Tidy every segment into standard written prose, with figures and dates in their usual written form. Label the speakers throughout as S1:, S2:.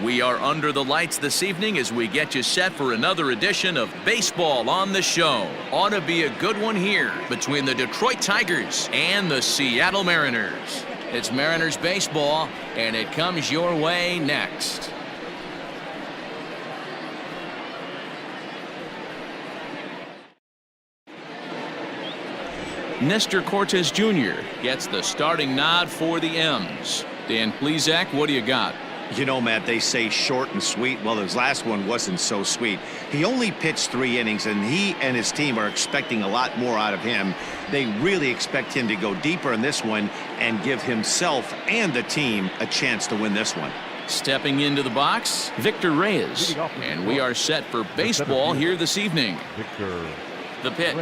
S1: We are under the lights this evening as we get you set for another edition of Baseball on the Show. Ought to be a good one here between the Detroit Tigers and the Seattle Mariners. It's Mariners baseball, and it comes your way next. Nestor Cortes Jr. gets the starting nod for the M's. Dan Plesac, what do you got?
S2: You know, Matt, they say short and sweet. Well, his last one wasn't so sweet. He only pitched 3 innings, and he and his team are expecting a lot more out of him. They really expect him to go deeper in this one and give himself and the team a chance to win this one. Stepping into the box, Victor Reyes. And we are set for baseball here this evening. The pitch.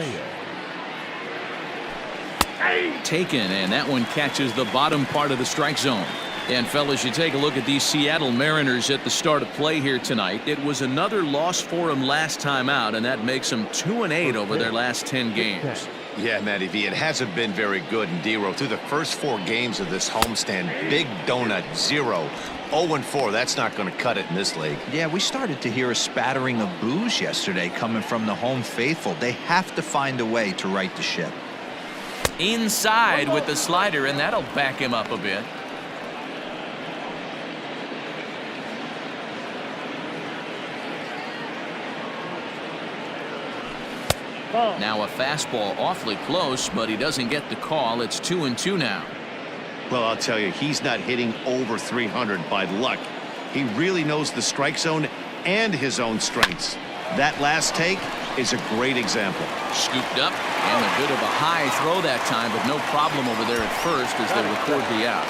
S2: Taken, and that one catches the bottom part of the strike zone. And fellas, you take a look at these Seattle Mariners at the start of play here tonight. It was another loss for them last time out, and that makes them 2-8 over their last 10 games.
S3: Yeah, Matty V, it hasn't been very good in D-Row. Through the first 4 games of this homestand, big donut, 0. 0-4, that's not going to cut it in this league.
S4: Yeah, we started to hear a spattering of boos yesterday coming from the home faithful. They have to find a way to right the ship.
S1: Inside with the slider, and that'll back him up a bit. Now a fastball awfully close, but he doesn't get the call. It's 2-2 now.
S3: Well, I'll tell you, he's not hitting over 300 by luck. He really knows the strike zone and his own strengths. That last take is a great example.
S1: Scooped up, and a bit of a high throw that time, but no problem over there at first as they record the out.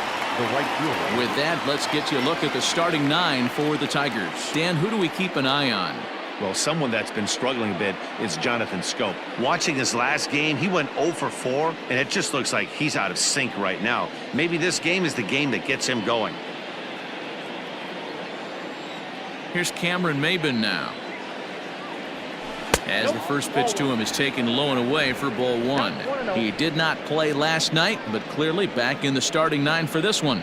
S1: With that, let's get you a look at the starting 9 for the Tigers. Dan, who do we keep an eye on?
S2: Well, someone that's been struggling a bit is Jonathan Schoop. Watching his last game, he went 0 for 4, and it just looks like he's out of sync right now. Maybe this game is the game that gets him going.
S1: Here's Cameron Maybin now. As the first pitch to him is taken low and away for ball 1. He did not play last night, but clearly back in the starting 9 for this one.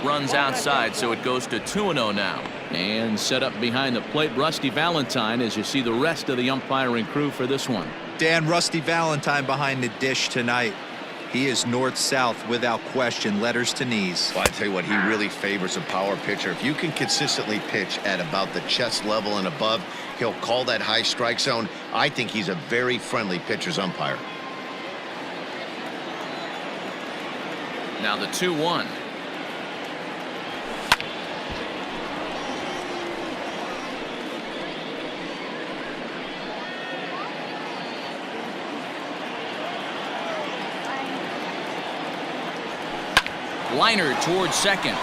S1: Runs outside, so it goes to 2-0 now. And set up behind the plate, Rusty Valentine, as you see the rest of the umpiring crew for this one.
S4: Dan, Rusty Valentine behind the dish tonight. He is north-south without question, letters to knees.
S3: Well, I tell you what, he really favors a power pitcher. If you can consistently pitch at about the chest level and above, he'll call that high strike zone. I think he's a very friendly pitcher's umpire.
S1: Now the 2-1. Liner towards second,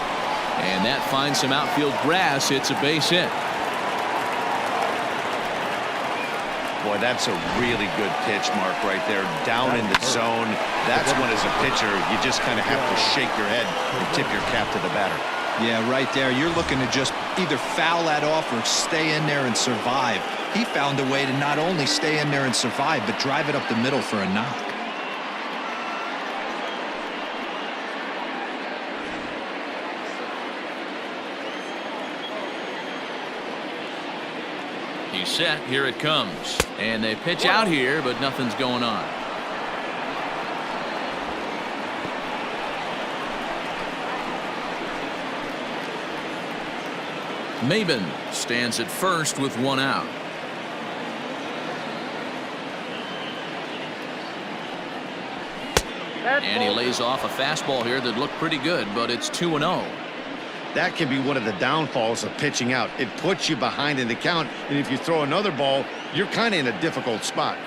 S1: and that finds some outfield grass. It's a base hit.
S3: Boy, that's a really good pitch, Mark, right there, down in the zone. That's when, as a pitcher, you just kind of have to shake your head and tip your cap to the batter.
S4: Yeah, right there. You're looking to just either foul that off or stay in there and survive. He found a way to not only stay in there and survive, but drive it up the middle for a knock.
S1: He's set. Here it comes. And they pitch out here, but nothing's going on. Maybin stands at first with 1 out. And he lays off a fastball here that looked pretty good, but it's 2-0.
S2: That can be one of the downfalls of pitching out. It puts you behind in the count, and if you throw another ball, you're kind of in a difficult spot.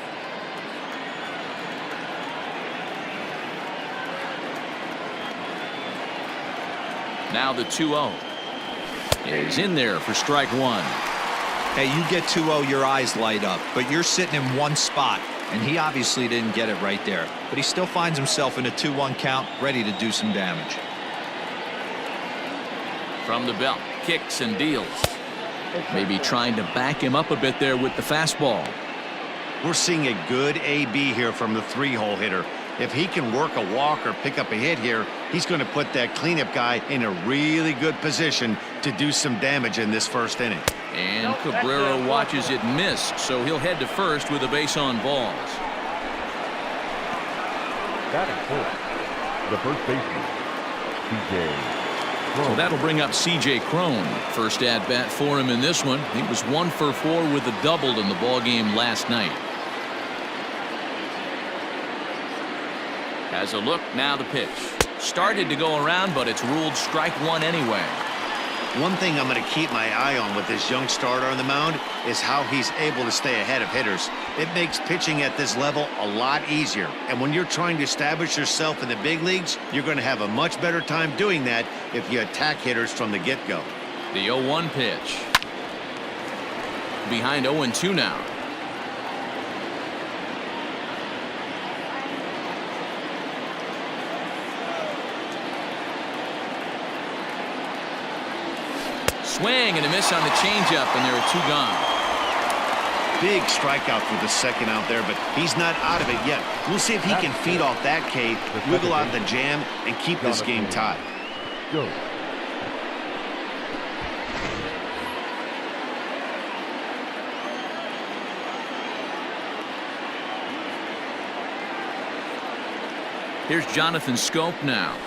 S1: Now the 2-0 is in there for strike 1.
S4: Hey, you get 2-0, your eyes light up, but you're sitting in one spot, and he obviously didn't get it right there. But he still finds himself in a 2-1 count, ready to do some damage.
S1: From the belt, kicks and deals. Maybe trying to back him up a bit there with the fastball.
S2: We're seeing a good AB here from the 3-hole hitter. If he can work a walk or pick up a hit here, he's going to put that cleanup guy in a really good position to do some damage in this first inning.
S1: And Cabrera watches it miss, so he'll head to first with a base on balls.
S5: Batting fourth, the first baseman, CJ.
S1: So that'll bring up CJ Cron. First at bat for him in this one. He was 1 for 4 with a double in the ball game last night. Has a look, now the pitch. Started to go around, but it's ruled strike one anyway.
S2: One thing I'm going to keep my eye on with this young starter on the mound is how he's able to stay ahead of hitters. It makes pitching at this level a lot easier. And when you're trying to establish yourself in the big leagues, you're going to have a much better time doing that if you attack hitters from the get-go.
S1: The 0-1 pitch. Behind 0-2 now. Swing and a miss on the changeup, and there are 2 gone.
S2: Big strikeout for the second out there, but he's not out of it yet. We'll see if he can feed off that K, wiggle out the jam, and keep this game tied.
S5: Go.
S1: Here's Jonathan Schoop now.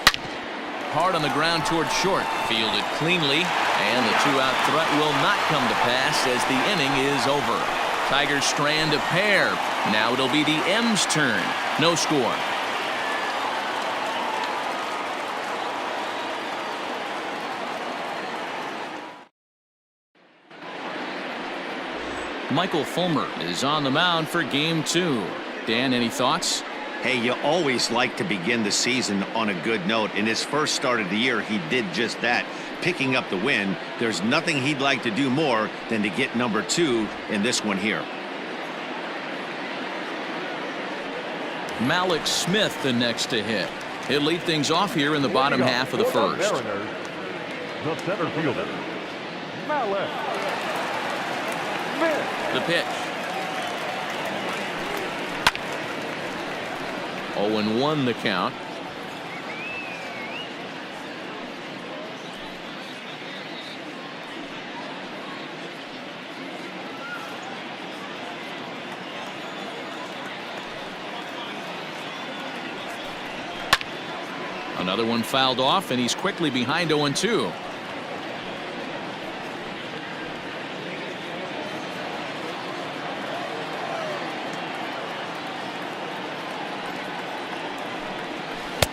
S1: Hard on the ground toward short. Fielded cleanly, and the 2-out threat will not come to pass as the inning is over. Tigers strand a pair. Now it'll be the M's turn. No score. Michael Fulmer is on the mound for game 2. Dan, any thoughts?
S2: Hey, you always like to begin the season on a good note. In his first start of the year, he did just that, picking up the win. There's nothing he'd like to do more than to get number 2 in this one here.
S1: Mallex Smith the next to hit. He'll lead things off here in the bottom half of the first.
S5: The center fielder, Mallex Smith.
S1: The pitch. 0-1 the count. Another one fouled off, and he's quickly behind 0-2.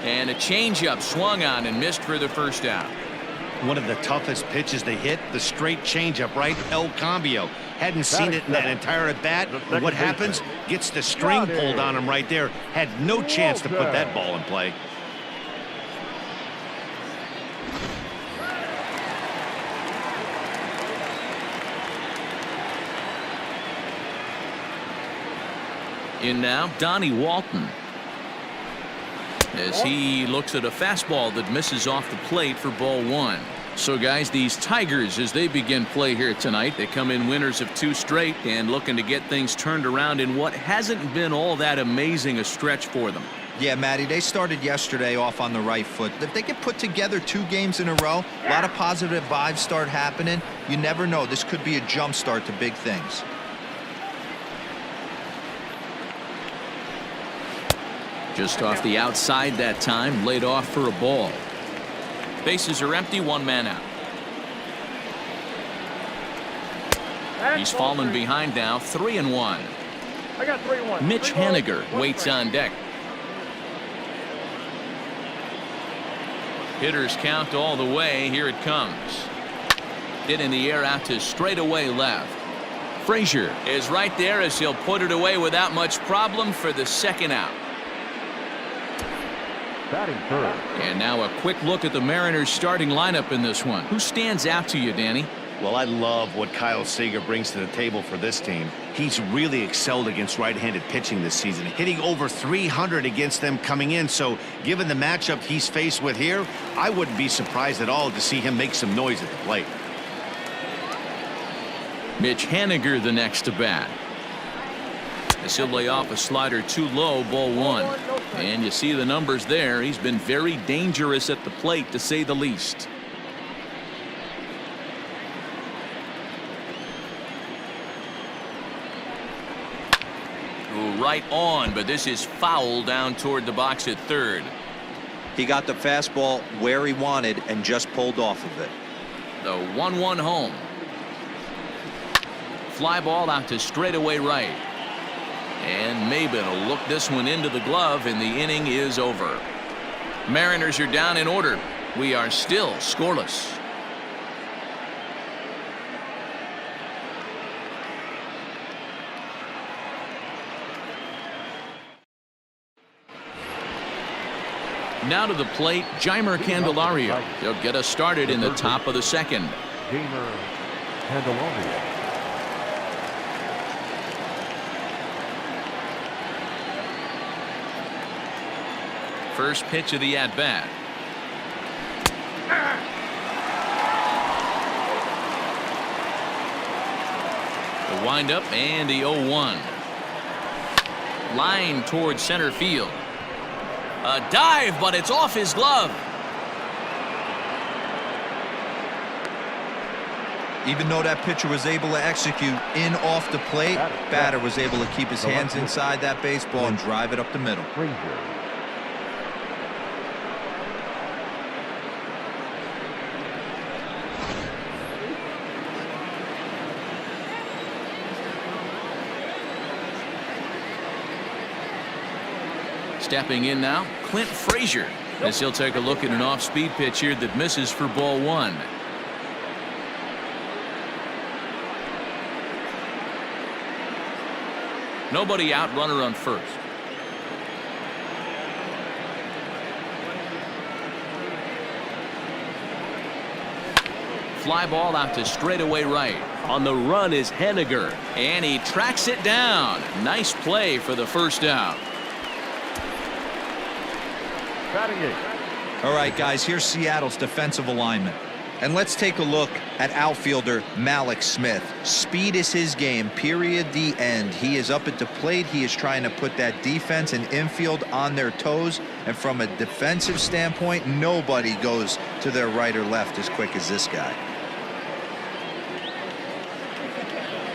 S1: And a changeup swung on and missed for the first out.
S2: One of the toughest pitches to hit, the straight changeup, right? El Cambio. Hadn't seen it in that entire at bat. And what happens? Gets the string pulled on him right there. Had no chance to put that ball in play.
S1: In now, Donnie Walton. As he looks at a fastball that misses off the plate for ball 1. So guys, these Tigers, as they begin play here tonight, they come in winners of 2 straight and looking to get things turned around in what hasn't been all that amazing a stretch for them.
S4: Yeah, Matty, they started yesterday off on the right foot. If they get put together 2 games in a row, a lot of positive vibes start happening. You never know. This could be a jump start to big things.
S1: Just off the outside that time, laid off for a ball. Bases are empty, 1 man out. He's fallen behind now, 3-1.
S5: I got 3-1.
S1: Mitch Haniger waits on deck. Hitters count all the way. Here it comes. Hit in the air out to straightaway left. Frazier is right there as he'll put it away without much problem for the second out.
S5: Batting third.
S1: And now a quick look at the Mariners starting lineup in this one. Who stands out to you, Danny?
S2: Well, I love what Kyle Seager brings to the table for this team. He's really excelled against right-handed pitching this season, hitting over 300 against them coming in. So given the matchup he's faced with here, I wouldn't be surprised at all to see him make some noise at the plate.
S1: Mitch Haniger the next to bat. As he'll lay off a slider too low, ball one. And you see the numbers there. He's been very dangerous at the plate, to say the least. Right on, but this is foul down toward the box at third.
S4: He got the fastball where he wanted and just pulled off of it.
S1: The 1-1 home. Fly ball out to straightaway right. And Maybin will look this one into the glove, and the inning is over. Mariners are down in order. We are still scoreless. Now to the plate, Jeimer Candelario. He'll get us started in the top of the second.
S5: Jeimer Candelario.
S1: First pitch of the at-bat. The windup and the 0-1. Line towards center field. A dive, but it's off his glove.
S4: Even though that pitcher was able to execute in off the plate, batter was able to keep his hands inside that baseball and drive it up the middle.
S5: Frazier.
S1: Stepping in now, Clint Frazier, as he'll take a look at an off-speed pitch here that misses for ball one. Nobody out, runner on first. Fly ball out to straightaway right. On the run is Haniger, and he tracks it down. Nice play for the first out.
S4: All right, guys, here's Seattle's defensive alignment. And let's take a look at outfielder Mallex Smith. Speed is his game, period, the end. He is up at the plate. He is trying to put that defense and infield on their toes. And from a defensive standpoint, nobody goes to their right or left as quick as this guy.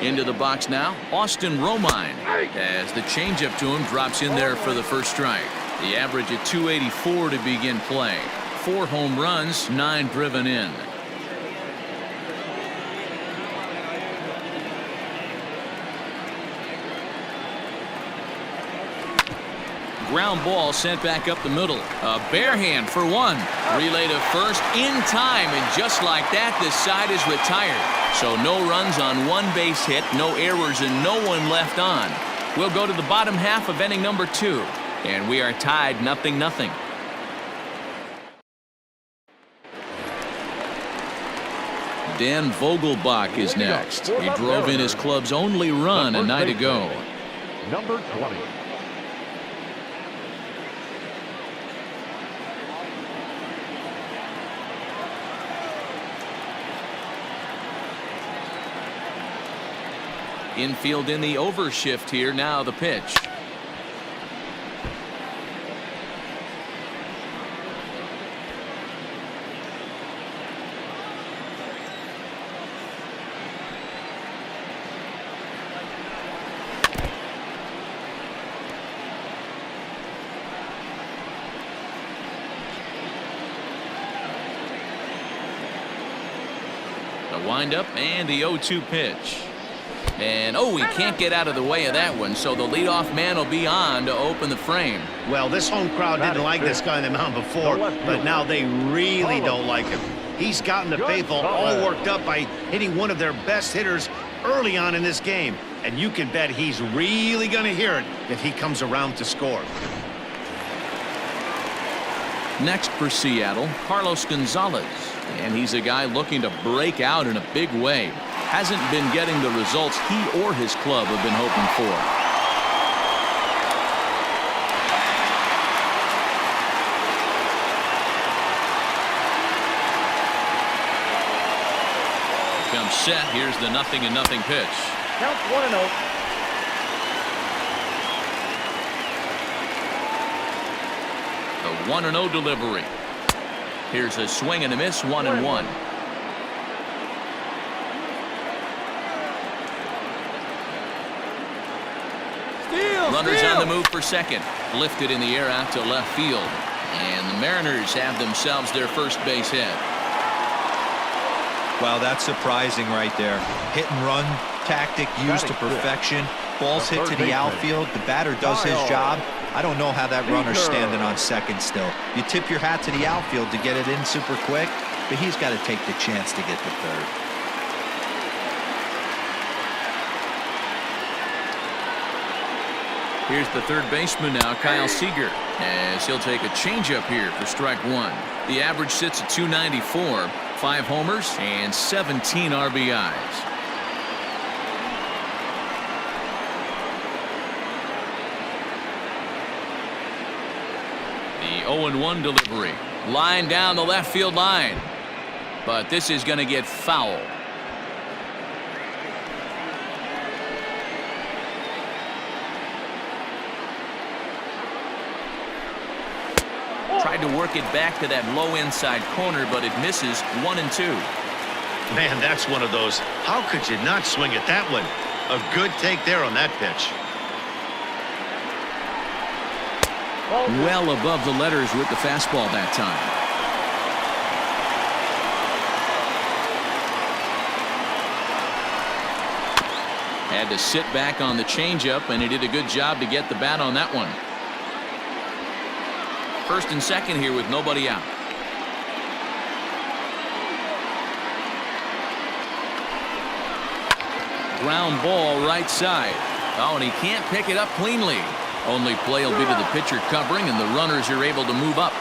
S1: Into the box now, Austin Romine, as the changeup to him drops in there for the first strike. The average at 284 to begin play. 4 home runs, 9 driven in. Ground ball sent back up the middle. A bare hand for one. Relay to first in time, and just like that, this side is retired. So no runs on 1 base hit, no errors, and no one left on. We'll go to the bottom half of inning number 2. And we are tied 0-0. Dan Vogelbach is next. He drove in his club's only run a night ago.
S5: Number 20.
S1: Infield in the overshift here. Now the pitch. The windup and the 0-2 pitch. And oh, he can't get out of the way of that one, so the leadoff man will be on to open the frame.
S2: Well, this home crowd didn't like this guy on the mound before, but now they really don't like him. He's gotten the faithful all worked up by hitting one of their best hitters early on in this game, and you can bet he's really going to hear it if he comes around to score.
S1: Next for Seattle, Carlos Gonzalez, and he's a guy looking to break out in a big way. Hasn't been getting the results he or his club have been hoping for. Comes set. Here's the 0-0 pitch.
S5: Count 1-0.
S1: 1-0 delivery. Here's a swing and a miss, 1-1. Runners on the move for second. Lifted in the air out to left field. And the Mariners have themselves their first base hit.
S4: Wow, that's surprising right there. Hit and run tactic used to perfection. Ball's hit to the outfield. The batter does his job. I don't know how that runner's standing on second still. You tip your hat to the outfield to get it in super quick, but he's got to take the chance to get to third.
S1: Here's the third baseman now, Kyle Seager, as he'll take a changeup here for strike one. The average sits at 294, 5 homers and 17 RBIs. The 0-1 delivery. Line down the left field line. But this is going to get foul. Tried to work it back to that low inside corner, but it misses. 1-2.
S2: Man, that's one of those. How could you not swing at that one? A good take there on that pitch.
S1: Well above the letters with the fastball that time. Had to sit back on the changeup, and he did a good job to get the bat on that one. First and second here with nobody out. Ground ball right side. Oh, and he can't pick it up cleanly. Only play will be to the pitcher covering, and the runners are able to move up.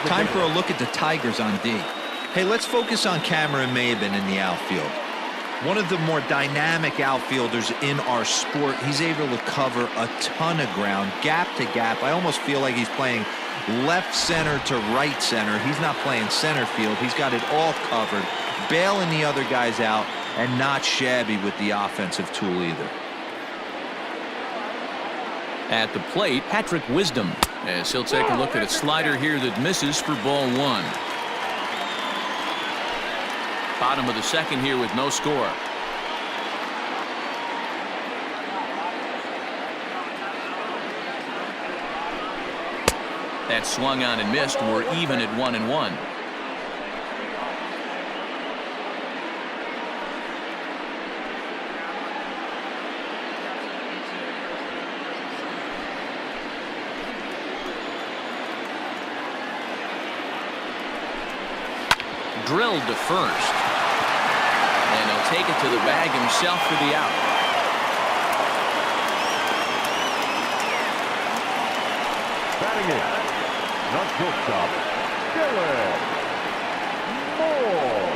S4: Time for a look at the Tigers on D. Hey, let's focus on Cameron Maybin in the outfield. One of the more dynamic outfielders in our sport. He's able to cover a ton of ground, gap to gap. I almost feel like he's playing left center to right center. He's not playing center field. He's got it all covered, bailing the other guys out, and not shabby with the offensive tool either.
S1: At the plate, Patrick Wisdom, as he'll take a look at a slider here that misses for ball one. Bottom of the second here with no score. That swung on and missed. We're even at 1-1. Drilled to first. And he'll take it to the bag himself for the out.
S5: Batting in, not shortstop, Dylan Moore.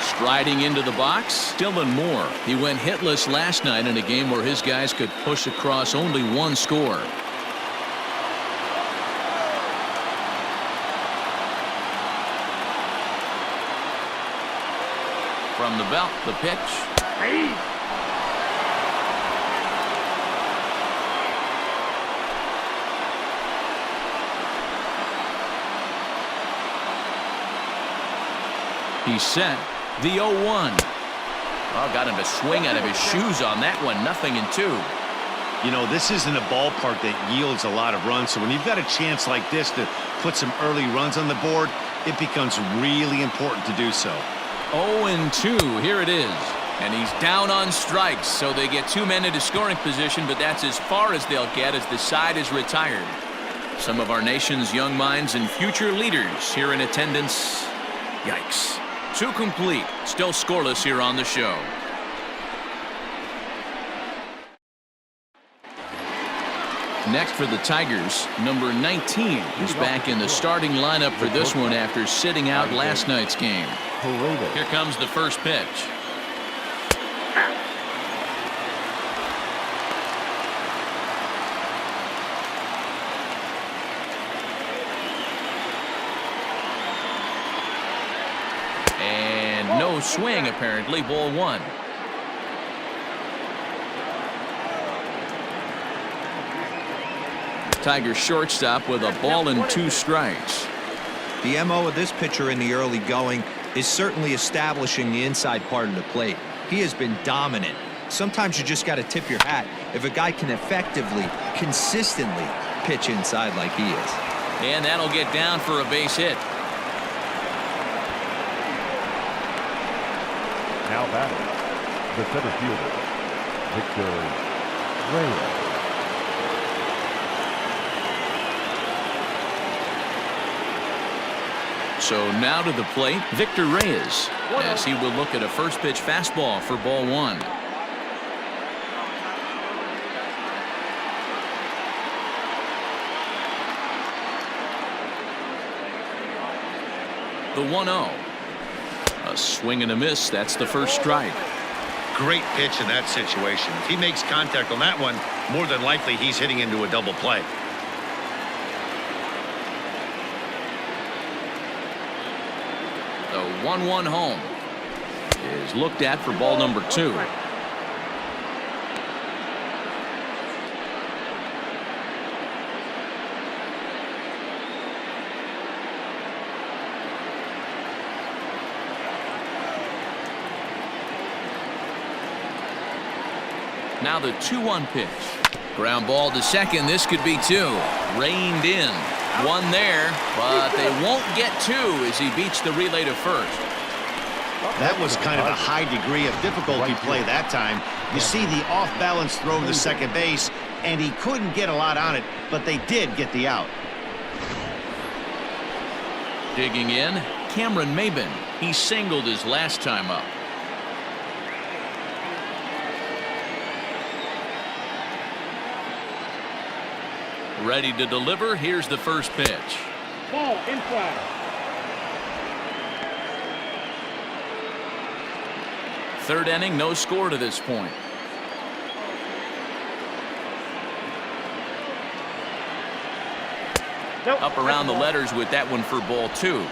S1: Striding into the box, Dylan Moore. He went hitless last night in a game where his guys could push across only one score. From the belt, the pitch. He's set. The 0-1. Oh, got him to swing out of his shoes on that one. 0-2.
S2: You know, this isn't a ballpark that yields a lot of runs, so when you've got a chance like this to put some early runs on the board, it becomes really important to do so.
S1: 0-2. Here it is. And he's down on strikes, so they get 2 men into scoring position, but that's as far as they'll get as the side is retired. Some of our nation's young minds and future leaders here in attendance. Yikes. 2 complete. Still scoreless here on the show. Next for the Tigers, number 19 is back in the starting lineup for this one after sitting out last night's game. Here comes the first pitch. And no swing, apparently. Ball one. Tigers shortstop with a ball and 2 strikes.
S4: The MO of this pitcher in the early going is certainly establishing the inside part of the plate. He has been dominant. Sometimes you just got to tip your hat if a guy can effectively, consistently pitch inside like he is.
S1: And that'll get down for a base hit.
S5: Now batting, the center fielder, Victor Reyes.
S1: So now to the plate, Victor Reyes, as he will look at a first pitch fastball for ball 1. The 1-0. A swing and a miss. That's the first strike.
S2: Great pitch in that situation. If he makes contact on that one, more than likely he's hitting into a double play.
S1: The 1-1 home is looked at for ball number 2. Now the 2-1 pitch. Ground ball to second. This could be 2. Reined in. 1 there, but they won't get 2 as he beats the relay to first.
S2: That was kind of a high degree of difficulty play that time. You see the off-balance throw to second base, and he couldn't get a lot on it, but they did get the out.
S1: Digging in, Cameron Maybin. He singled his last time up. Ready to deliver. Here's the first pitch.
S6: Ball inside.
S1: Third inning, no score to this point.
S6: Nope.
S1: Up around the letters with that one for ball 2.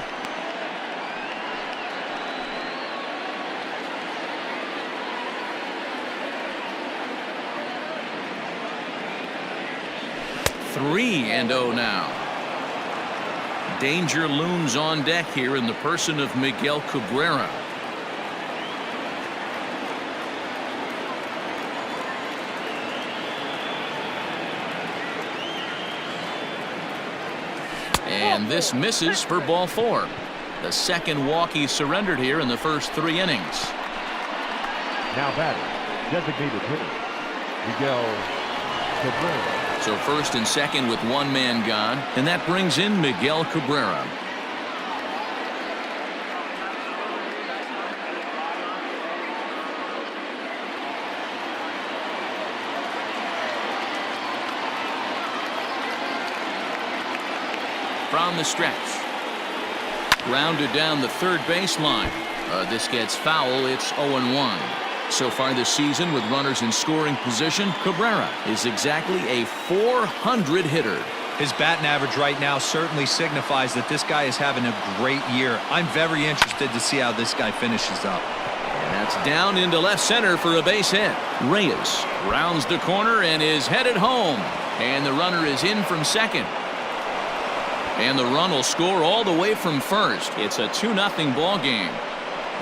S1: Three and 0 now. Danger looms on deck here in the person of Miguel Cabrera. And this misses for ball 4. The second walk he surrendered here in the first 3 innings.
S5: Now batting, designated hitter, Miguel Cabrera.
S1: So first and second with 1 man gone, and that brings in Miguel Cabrera. From the stretch. Rounded down the third baseline. This gets foul. It's 0-1. So far this season with runners in scoring position, Cabrera is exactly a .400 hitter.
S4: His batting average right now certainly signifies that this guy is having a great year. I'm very interested to see how this guy finishes up.
S1: And that's down into left center for a base hit. Reyes rounds the corner and is headed home. And the runner is in from second. And the run will score all the way from first. It's a 2-0 ball game.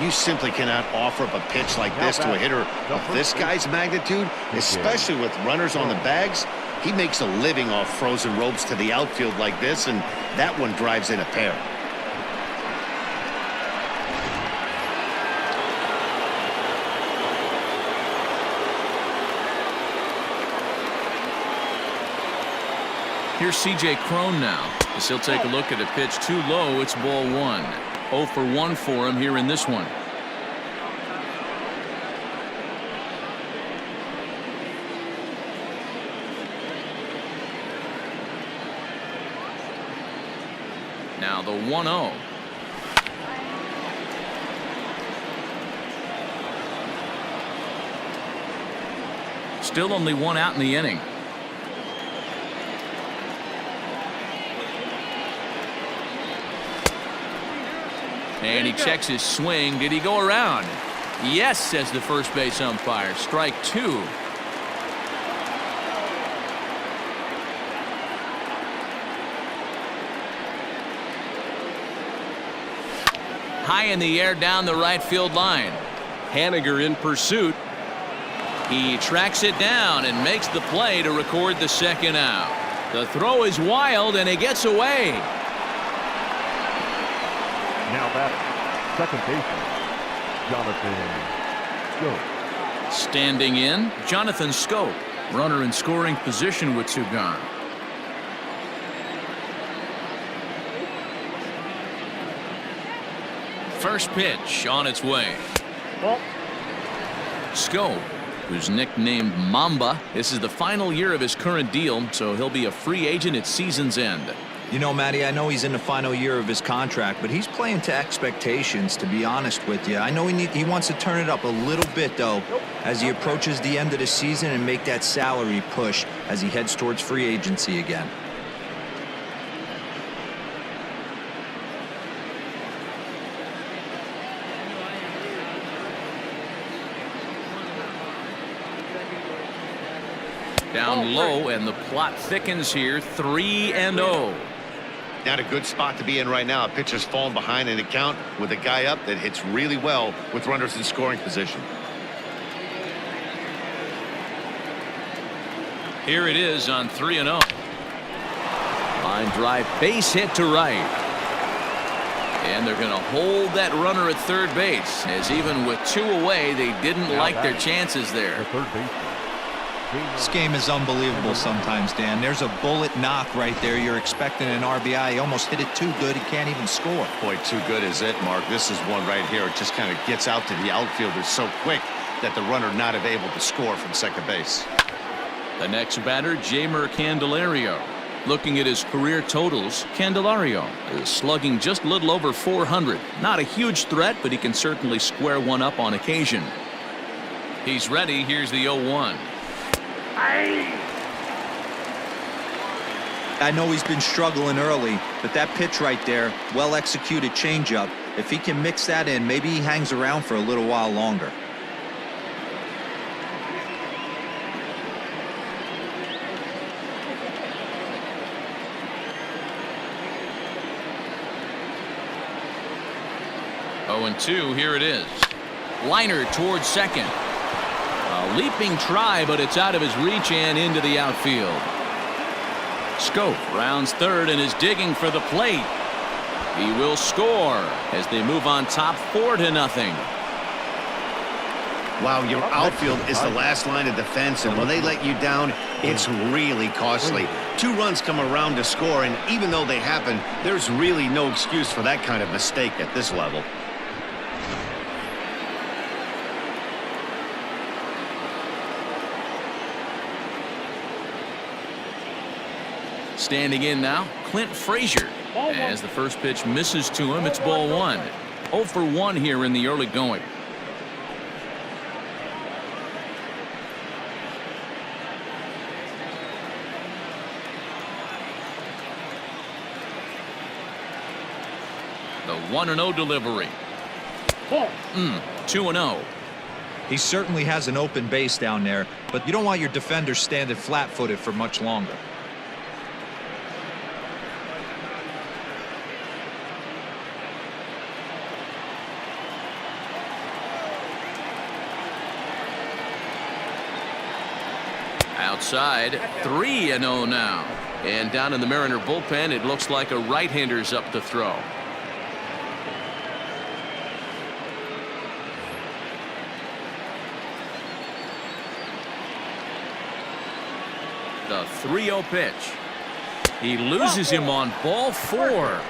S2: You simply cannot offer up a pitch like this to a hitter of this guy's magnitude, especially with runners on the bags. He makes a living off frozen ropes to the outfield like this, and that one drives in a pair.
S1: Here's C.J. Cron now, as he'll take a look at a pitch too low. It's ball 1. 0 for 1 for him here in this one. Now the 1-0. Still only 1 out in the inning. And he checks his swing. Did he go around? Yes, says the first base umpire. Strike 2. high in the air down the right field line. Haniger in pursuit. He tracks it down and makes the play to record the second out. The throw is wild, and it gets away.
S5: Now batting, second baseman, Jonathan Schoop.
S1: Standing in, Jonathan Schoop. Runner in scoring position with two gone. First pitch on its way. Schoop, who's nicknamed Mamba. This is the final year of his current deal, so he'll be a free agent at season's end.
S4: You know, Matty, I know he's in the final year of his contract, but he's playing to expectations, to be honest with you. I know he wants to turn it up a little bit, though, as he approaches the end of the season and make that salary push as he heads towards free agency again.
S1: Down low, and the plot thickens here. 3-0.
S2: Not a good spot to be in right now. A pitcher's falling behind in the count with a guy up that hits really well with runners in scoring position.
S1: Here it is on 3-0. Line drive, base hit to right. And they're going to hold that runner at third base, as even with two away, they didn't like their chances there.
S5: The third baseman.
S4: This game is unbelievable sometimes, Dan. There's a bullet knock right there. You're expecting an RBI. He almost hit it too good. He can't even score.
S2: Boy, too good is it, Mark. This is one right here. It just kind of gets out to the outfielder so quick that the runner not able to score from second base.
S1: The next batter, Jeimer Candelario. Looking at his career totals, Candelario is slugging just a little over 400. Not a huge threat, but he can certainly square one up on occasion. He's ready. Here's the 0-1.
S4: I know he's been struggling early, but that pitch right there, well executed changeup. If he can mix that in, maybe he hangs around for a little while longer.
S1: Oh, and 2, here it is. Liner towards second. A leaping try, but it's out of his reach and into the outfield. Schoop rounds third and is digging for the plate. He will score as they move on top 4-0.
S2: Wow, your outfield is the last line of defense, and when they let you down, it's really costly. 2 runs come around to score, and even though they happen, there's really no excuse for that kind of mistake at this level.
S1: Standing in now, Clint Frazier. As the first pitch misses to him, it's ball 1. 0 for 1 here in the early going. The 1-0 delivery. 2-0.
S4: He certainly has an open base down there, but you don't want your defenders standing flat-footed for much longer.
S1: Outside, 3-0 now. And down in the Mariner bullpen, it looks like a right-hander's up to throw. The 3-0 pitch. He loses him on ball 4.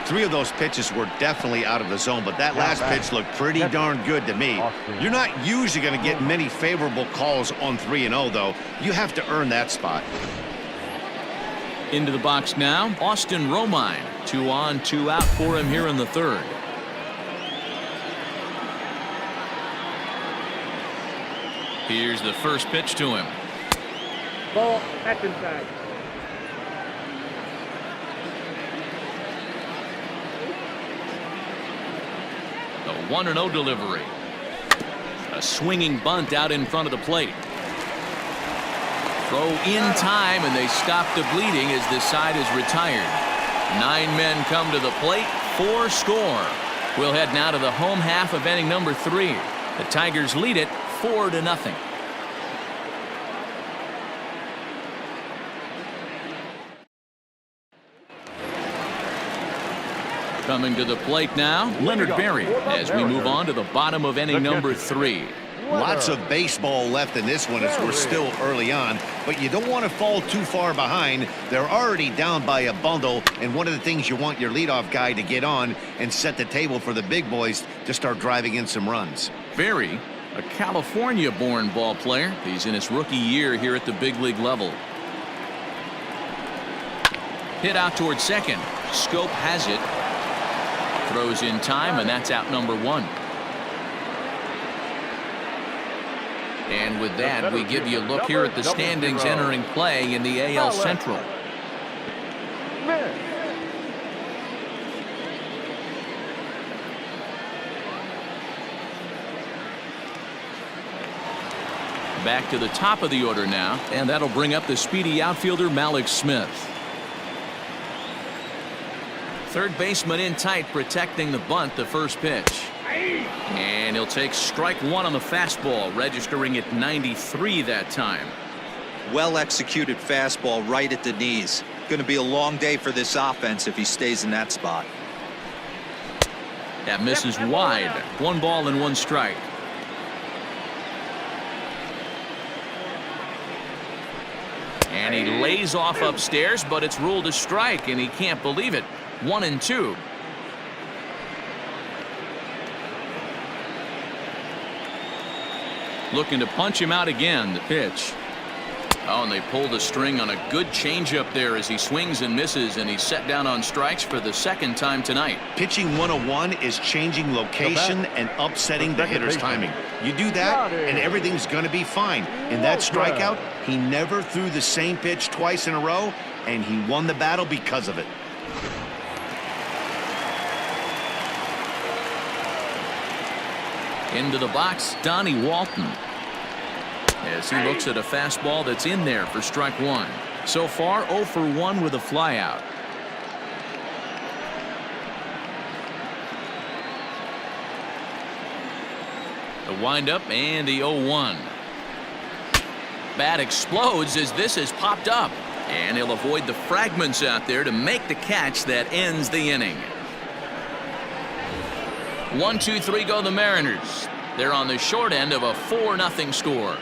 S2: 3 of those pitches were definitely out of the zone, but that last pitch looked pretty darn good to me. You're not usually going to get many favorable calls on 3-0, though. You have to earn that spot.
S1: Into the box now, Austin Romine. 2 on, 2 out for him here in the third. Here's the first pitch to him.
S6: Ball, that's inside.
S1: The 1-0 delivery. A swinging bunt out in front of the plate. Throw in time, and they stop the bleeding as this side is retired. 9 men come to the plate. 4 score. We'll head now to the home half of inning number 3. The Tigers lead it 4-0. Coming to the plate now, Leonard Barry, as we move on to the bottom of inning number 3.
S2: Lots of baseball left in this one as we're still early on, but you don't want to fall too far behind. They're already down by a bundle, and one of the things you want your leadoff guy to get on and set the table for the big boys to start driving in some runs.
S1: Barry, a California-born ball player. He's in his rookie year here at the big league level. Hit out towards second. Schoop has it. Throws in time, and that's out number 1. And with that, we give you a look here at the standings entering play in the AL Central. Back to the top of the order now, and that'll bring up the speedy outfielder Mallex Smith. Third baseman in tight, protecting the bunt, the first pitch. And he'll take strike 1 on the fastball, registering at 93 that time.
S4: Well executed fastball right at the knees. Going to be a long day for this offense if he stays in that spot.
S1: That misses wide. 1 ball and 1 strike. And he lays off upstairs, but it's ruled a strike, and he can't believe it. 1-2. Looking to punch him out again. The pitch. Oh, and they pulled a string on a good changeup there as he swings and misses, and he's set down on strikes for the 2nd time tonight.
S2: Pitching 101 is changing location and upsetting the hitter's timing. You do that, and everything's going to be fine. In that strikeout, he never threw the same pitch twice in a row, and he won the battle because of it.
S1: Into the box, Donnie Walton, as he looks at a fastball that's in there for strike 1. So far, 0 for 1 with a flyout. The windup and the 0-1. Bat explodes as this has popped up, and he'll avoid the fragments out there to make the catch that ends the inning. 1-2-3 go the Mariners. They're on the short end of a 4-0 score.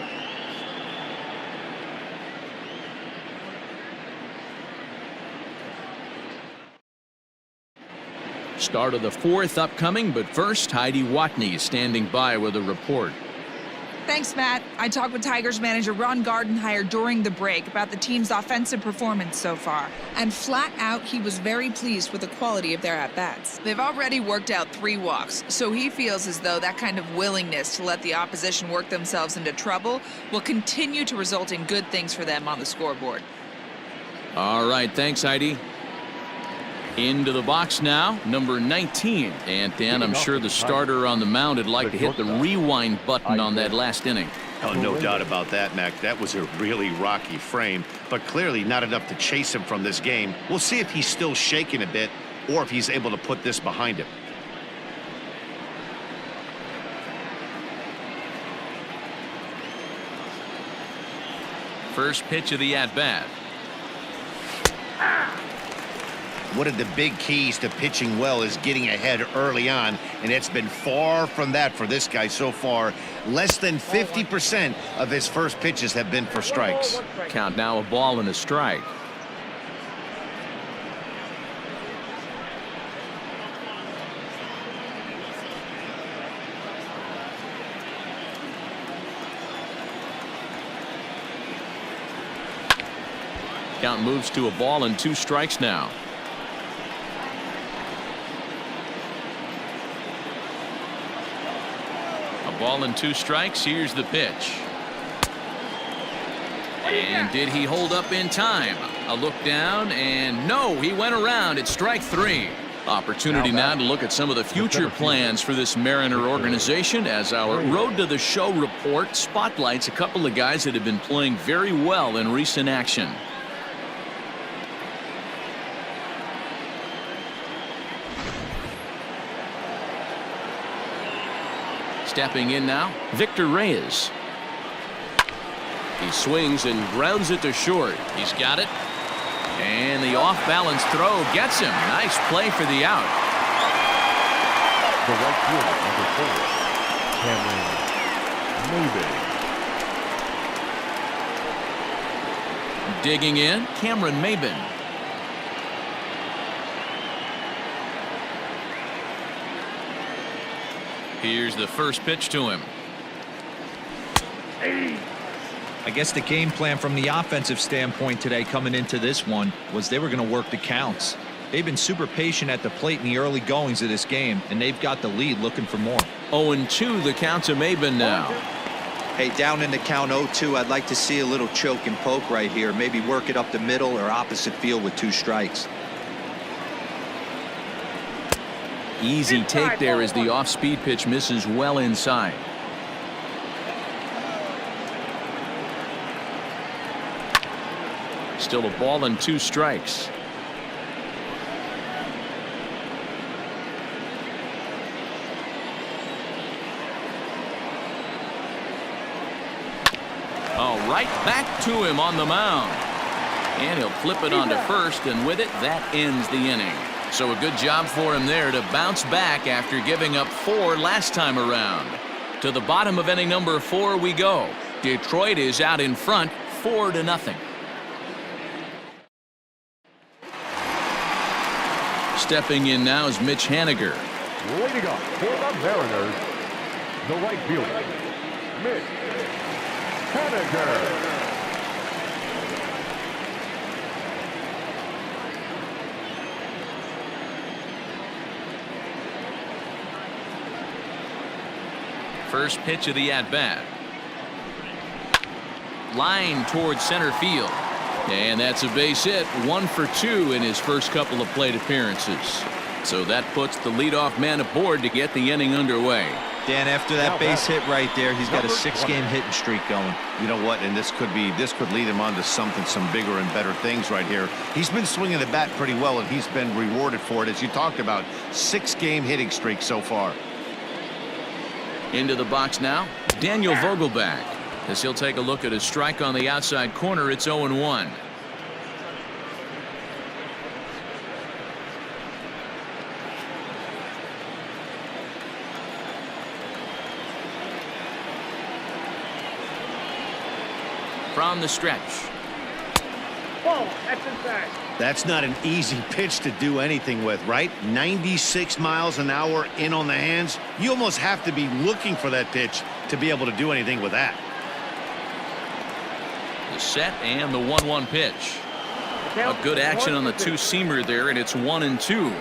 S1: Start of the 4th upcoming, but first, Heidi Watney standing by with a report.
S7: Thanks, Matt. I talked with Tigers manager Ron Gardenhire during the break about the team's offensive performance so far. And flat out, he was very pleased with the quality of their at-bats. They've already worked out 3 walks, so he feels as though that kind of willingness to let the opposition work themselves into trouble will continue to result in good things for them on the scoreboard.
S1: All right, thanks, Heidi. Into the box now, number 19. And Dan, I'm sure the starter on the mound would like to hit the rewind button on that last inning.
S2: Oh, no doubt about that, Mac. That was a really rocky frame, but clearly not enough to chase him from this game. We'll see if he's still shaking a bit or if he's able to put this behind him.
S1: First pitch of the at-bat.
S2: One of the big keys to pitching well is getting ahead early on, and it's been far from that for this guy so far. Less than 50% of his first pitches have been for strikes.
S1: Count now, a ball and a strike. Count moves to a ball and 2 strikes now. Ball and 2 strikes. Here's the pitch. And did he hold up in time? A look down, and no, he went around. It's strike 3. Opportunity now to look at some of the future plans for this Mariner organization as our Road to the Show report spotlights a couple of guys that have been playing very well in recent action. Stepping in now, Victor Reyes. He swings and grounds it to short. He's got it. And the off-balance throw gets him. Nice play for the out.
S5: The right fielder, number 4, Maybin.
S1: Digging in, Maybin. Here's the first pitch to him.
S4: I guess the game plan from the offensive standpoint today coming into this one was they were going to work the counts. They've been super patient at the plate in the early goings of this game, and they've got the lead looking for more.
S1: 0-2 the count to Maybin now.
S4: Hey, down in the count 0-2, I'd like to see a little choke and poke right here. Maybe work it up the middle or opposite field with 2 strikes.
S1: Easy take there as the off-speed pitch misses well inside. Still a ball and 2 strikes. All right, back to him on the mound. And he'll flip it onto first, and with it, that ends the inning. So a good job for him there to bounce back after giving up 4 last time around. To the bottom of inning number 4 we go. Detroit is out in front, 4-0. Stepping in now is Mitch Haniger.
S5: Leading up for the Mariners, the right fielder, Mitch Haniger.
S1: First pitch of the at-bat. Line towards center field. And that's a base hit, 1 for 2 in his first couple of plate appearances. So that puts the leadoff man aboard to get the inning underway.
S4: Dan, after that base hit right there, he's got a 6-game hitting streak going.
S2: You know what? And this could lead him on to some bigger and better things right here. He's been swinging the bat pretty well, and he's been rewarded for it, as you talked about. 6-game hitting streak so far.
S1: Into the box now, Daniel Vogelbach. As he'll take a look at a strike on the outside corner, it's 0-1. From the stretch.
S6: Ball, that's inside.
S2: That's not an easy pitch to do anything with, right? 96 miles an hour in on the hands. You almost have to be looking for that pitch to be able to do anything with that.
S1: The set and the 1-1 pitch. A good action on the 2-seamer there, and it's 1-2.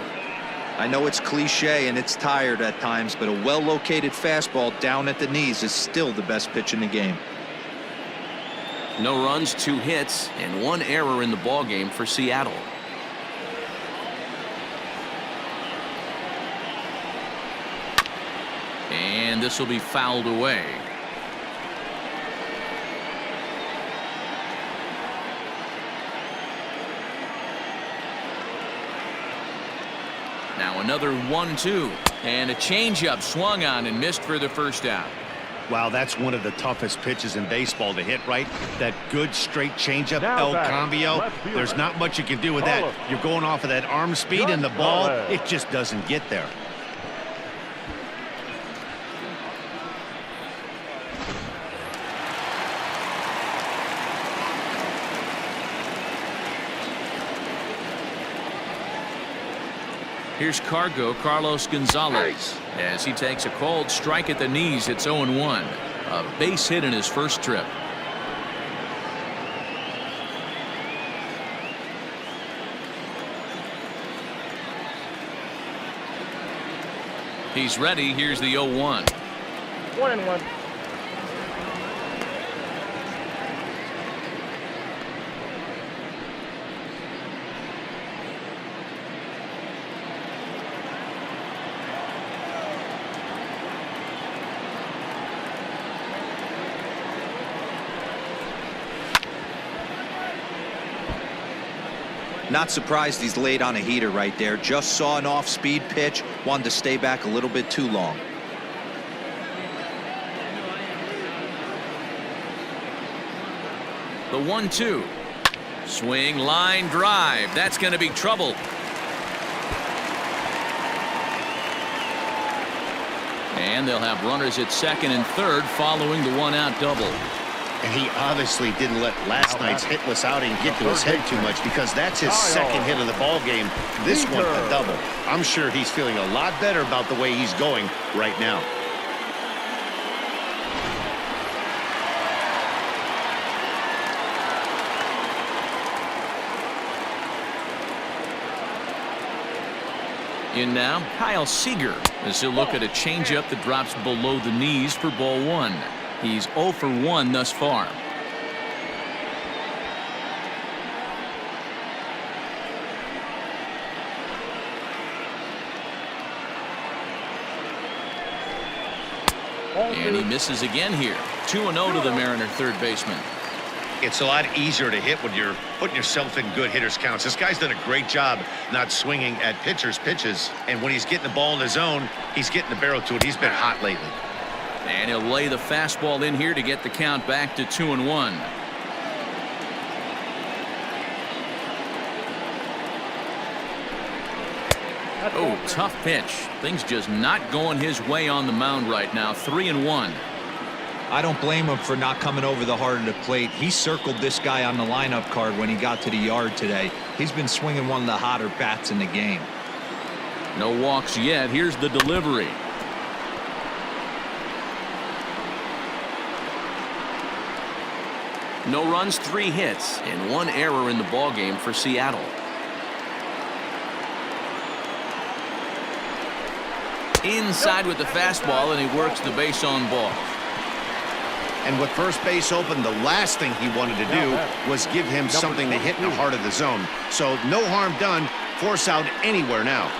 S4: I know it's cliche and it's tired at times, but a well-located fastball down at the knees is still the best pitch in the game.
S1: No runs, 2 hits, and 1 error in the ballgame for Seattle. And this will be fouled away. Now another 1-2, and a changeup swung on and missed for the first out.
S2: Wow, that's one of the toughest pitches in baseball to hit, right? That good straight changeup, El Cambio. There's not much you can do with that. You're going off of that arm speed, and the ball, it just doesn't get there.
S1: Here's Carlos Gonzalez as he takes a cold strike at the knees. It's 0-1. A base hit in his first trip. He's ready. Here's the 0-1.
S6: 1-1.
S4: Not surprised he's laid on a heater right there. Just saw an off-speed pitch. Wanted to stay back a little bit too long.
S1: The 1-2. Swing, line drive. That's going to be trouble. And they'll have runners at second and third following the one-out double.
S2: And he obviously didn't let last night's hitless outing get to his head too much, because that's his second hit of the ball game. This one a double. I'm sure he's feeling a lot better about the way he's going right now.
S1: In now, Kyle Seager as he'll look at a changeup that drops below the knees for ball one. He's 0 for 1 thus far. And he misses again here. 2-0 to the Mariner third baseman.
S2: It's a lot easier to hit when you're putting yourself in good hitters counts. This guy's done a great job not swinging at pitchers' pitches. And when he's getting the ball in the zone, he's getting the barrel to it. He's been hot lately.
S1: And he'll lay the fastball in here to get the count back to 2-1. Oh, tough pitch. Things just not going his way on the mound right now. 3-1.
S4: I don't blame him for not coming over the heart of the plate. He circled this guy on the lineup card when he got to the yard today. He's been swinging one of the hotter bats in the game.
S1: No walks yet. Here's the delivery. No runs, 3 hits, and 1 error in the ballgame for Seattle. Inside with the fastball, and he works the base on ball.
S2: And with first base open, the last thing he wanted to do was give him something to hit in the heart of the zone. So no harm done. Force out anywhere now.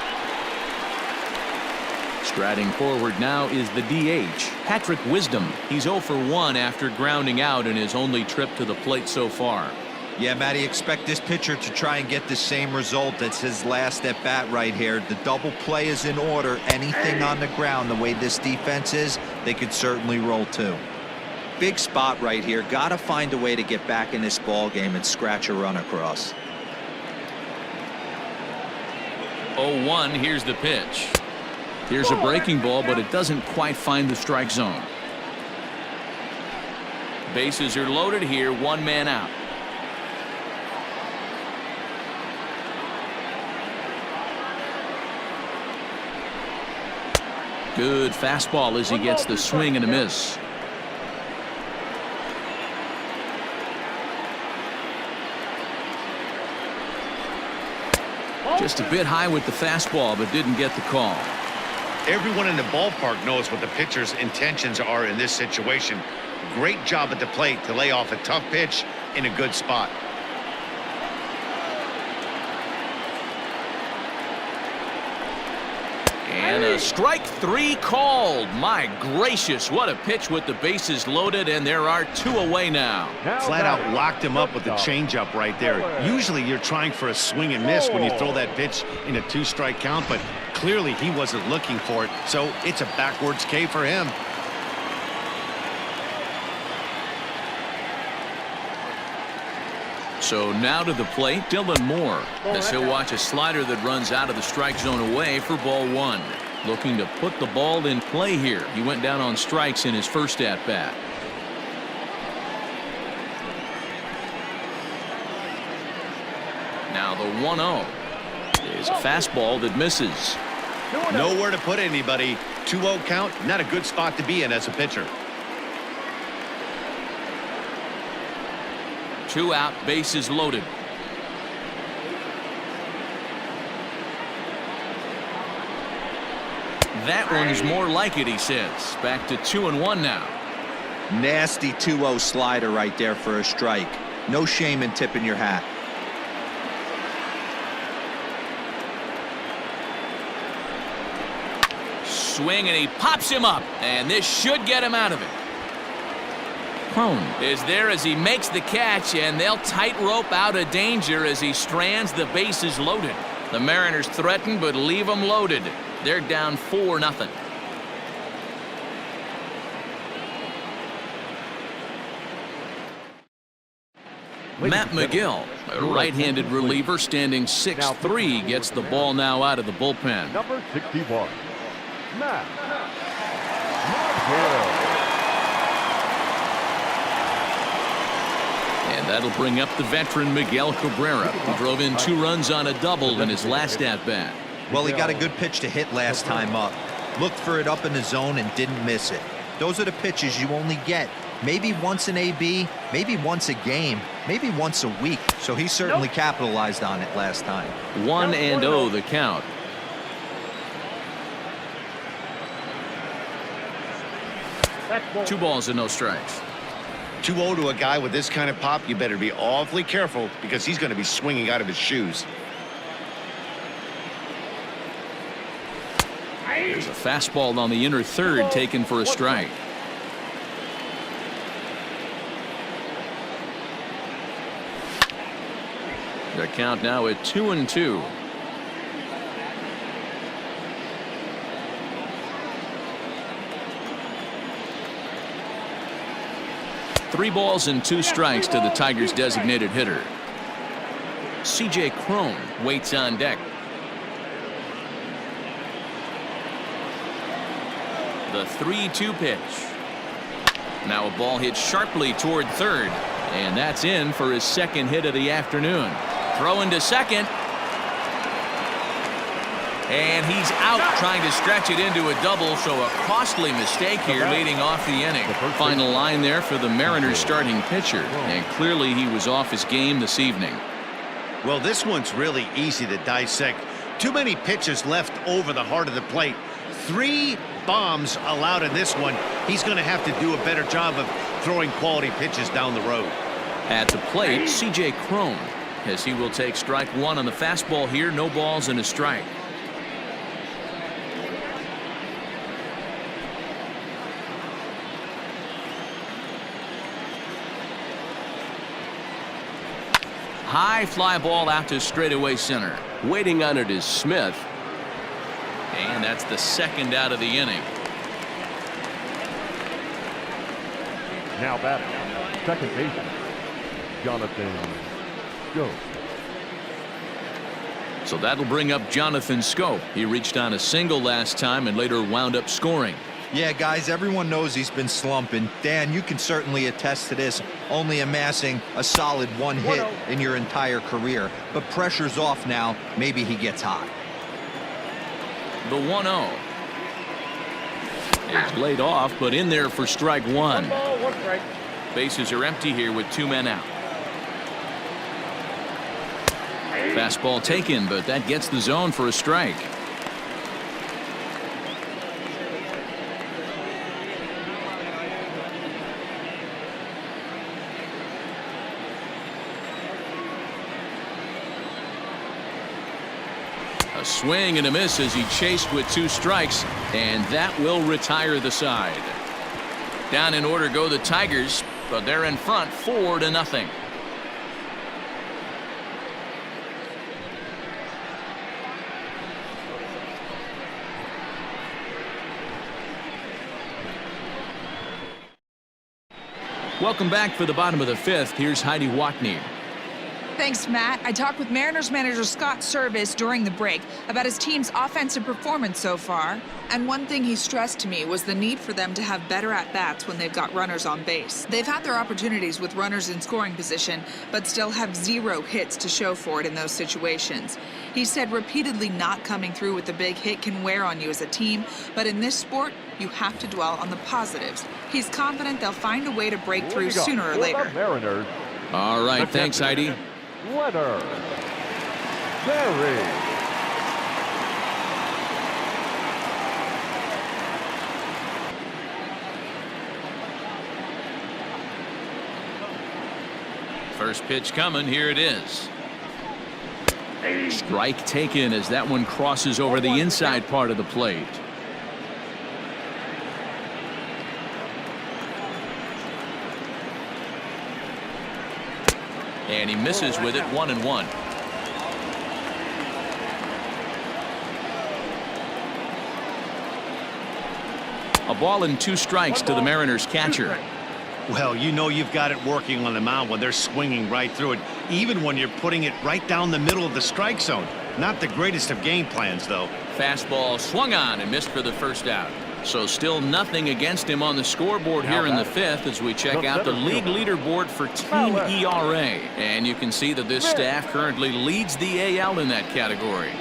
S1: Striding forward now is the DH, Patrick Wisdom. He's 0 for 1 after grounding out in his only trip to the plate so far.
S4: Yeah, Matty, expect this pitcher to try and get the same result. That's his last at bat right here. The double play is in order. Anything on the ground, the way this defense is, they could certainly roll too. Big spot right here. Got to find a way to get back in this ball game and scratch a run across.
S1: 0-1. Here's the pitch. Here's a breaking ball, but it doesn't quite find the strike zone. Bases are loaded here. 1 man out. Good fastball as he gets the swing and a miss. Just a bit high with the fastball, but didn't get the call.
S2: Everyone in the ballpark knows what the pitcher's intentions are in this situation. Great job at the plate to lay off a tough pitch in a good spot.
S1: And a strike 3 called. My gracious, what a pitch with the bases loaded, and there are 2 away now.
S2: Flat out locked him up with the changeup right there. Usually you're trying for a swing and miss when you throw that pitch in a 2-strike count, but clearly he wasn't looking for it, so it's a backwards K for him.
S1: So now to the plate, Dylan Moore, as he'll watch a slider that runs out of the strike zone away for ball 1. Looking to put the ball in play here. He went down on strikes in his first at bat. Now the 1-0 is a fastball that misses.
S2: Nowhere to put anybody. 2-0 count, not a good spot to be in as a pitcher.
S1: 2 out, bases loaded. That one's more like it, he says. Back to 2-1 now.
S4: Nasty 2-0 slider right there for a strike. No shame in tipping your hat.
S1: Swing, and he pops him up, and this should get him out of it. Cron is there as he makes the catch, and they'll tightrope out of danger as he strands the bases loaded. The Mariners threaten, but leave them loaded. They're down 4-0. Matt McGill, a right-handed reliever standing 6'3", gets the ball now out of the bullpen.
S5: Number 61, Matt McGill.
S1: And that'll bring up the veteran Miguel Cabrera, who drove in 2 runs on a double in his last at-bat.
S4: Well, he got a good pitch to hit last time up. Looked for it up in the zone and didn't miss it. Those are the pitches you only get maybe once an AB, maybe once a game, maybe once a week. So he certainly capitalized on it last time.
S1: 1-0 the count. Two balls and no strikes.
S2: 2-0 to a guy with this kind of pop, you better be awfully careful because he's going to be swinging out of his shoes.
S1: There's a fastball on the inner third taken for a strike. The count now at 2-2. Three balls and 2 strikes to the Tigers' designated hitter. CJ Cron waits on deck. The 3-2 pitch. Now a ball hit sharply toward third, and that's in for his second hit of the afternoon. Throw into second. And he's out trying to stretch it into a double, so a costly mistake here leading off the inning. Final line there for the Mariners starting pitcher, and clearly he was off his game this evening.
S2: Well, this one's really easy to dissect. Too many pitches left over the heart of the plate. 3 bombs allowed in this one. He's going to have to do a better job of throwing quality pitches down the road.
S1: At the plate, CJ Cron, as he will take strike 1 on the fastball here. No balls and a strike. High fly ball out to straightaway center. Waiting on it is Smith. And that's the second out of the inning.
S5: Now batting, second baseman, Jonathan Schoop.
S1: So that'll bring up Jonathan Schoop. He reached on a single last time and later wound up scoring.
S4: Yeah, guys, everyone knows he's been slumping. Dan, you can certainly attest to this, only amassing a solid 1 hit in your entire career. But pressure's off now. Maybe he gets hot.
S1: The 1-0 is laid off, but in there for strike 1.
S6: 1 ball, 1 strike.
S1: Bases are empty here with 2 men out. Fastball taken, but that gets the zone for a strike. A swing and a miss as he chased with 2 strikes, and that will retire the side. Down in order go the Tigers, but they're in front 4-0. Welcome back for the bottom of the 5th. Here's Heidi Watney.
S7: Thanks, Matt. I talked with Mariners manager Scott Service during the break about his team's offensive performance so far. And one thing he stressed to me was the need for them to have better at-bats when they've got runners on base. They've had their opportunities with runners in scoring position, but still have 0 hits to show for it in those situations. He said repeatedly not coming through with the big hit can wear on you as a team, but in this sport, you have to dwell on the positives. He's confident they'll find a way to break through sooner or later.
S5: Mariners.
S1: All right, thanks, Heidi.
S5: Leonard Barry.
S1: First pitch coming. Here it is. Strike taken as that one crosses over the inside part of the plate. And he misses with it. 1-1. A ball and 2 strikes to the Mariners catcher.
S2: Well, you know you've got it working on the mound when they're swinging right through it, even when you're putting it right down the middle of the strike zone. Not the greatest of game plans, though.
S1: Fastball swung on and missed for the first out. So still nothing against him on the scoreboard here in the fifth as we check out the league leaderboard for team ERA. And you can see that this staff currently leads the AL in that category.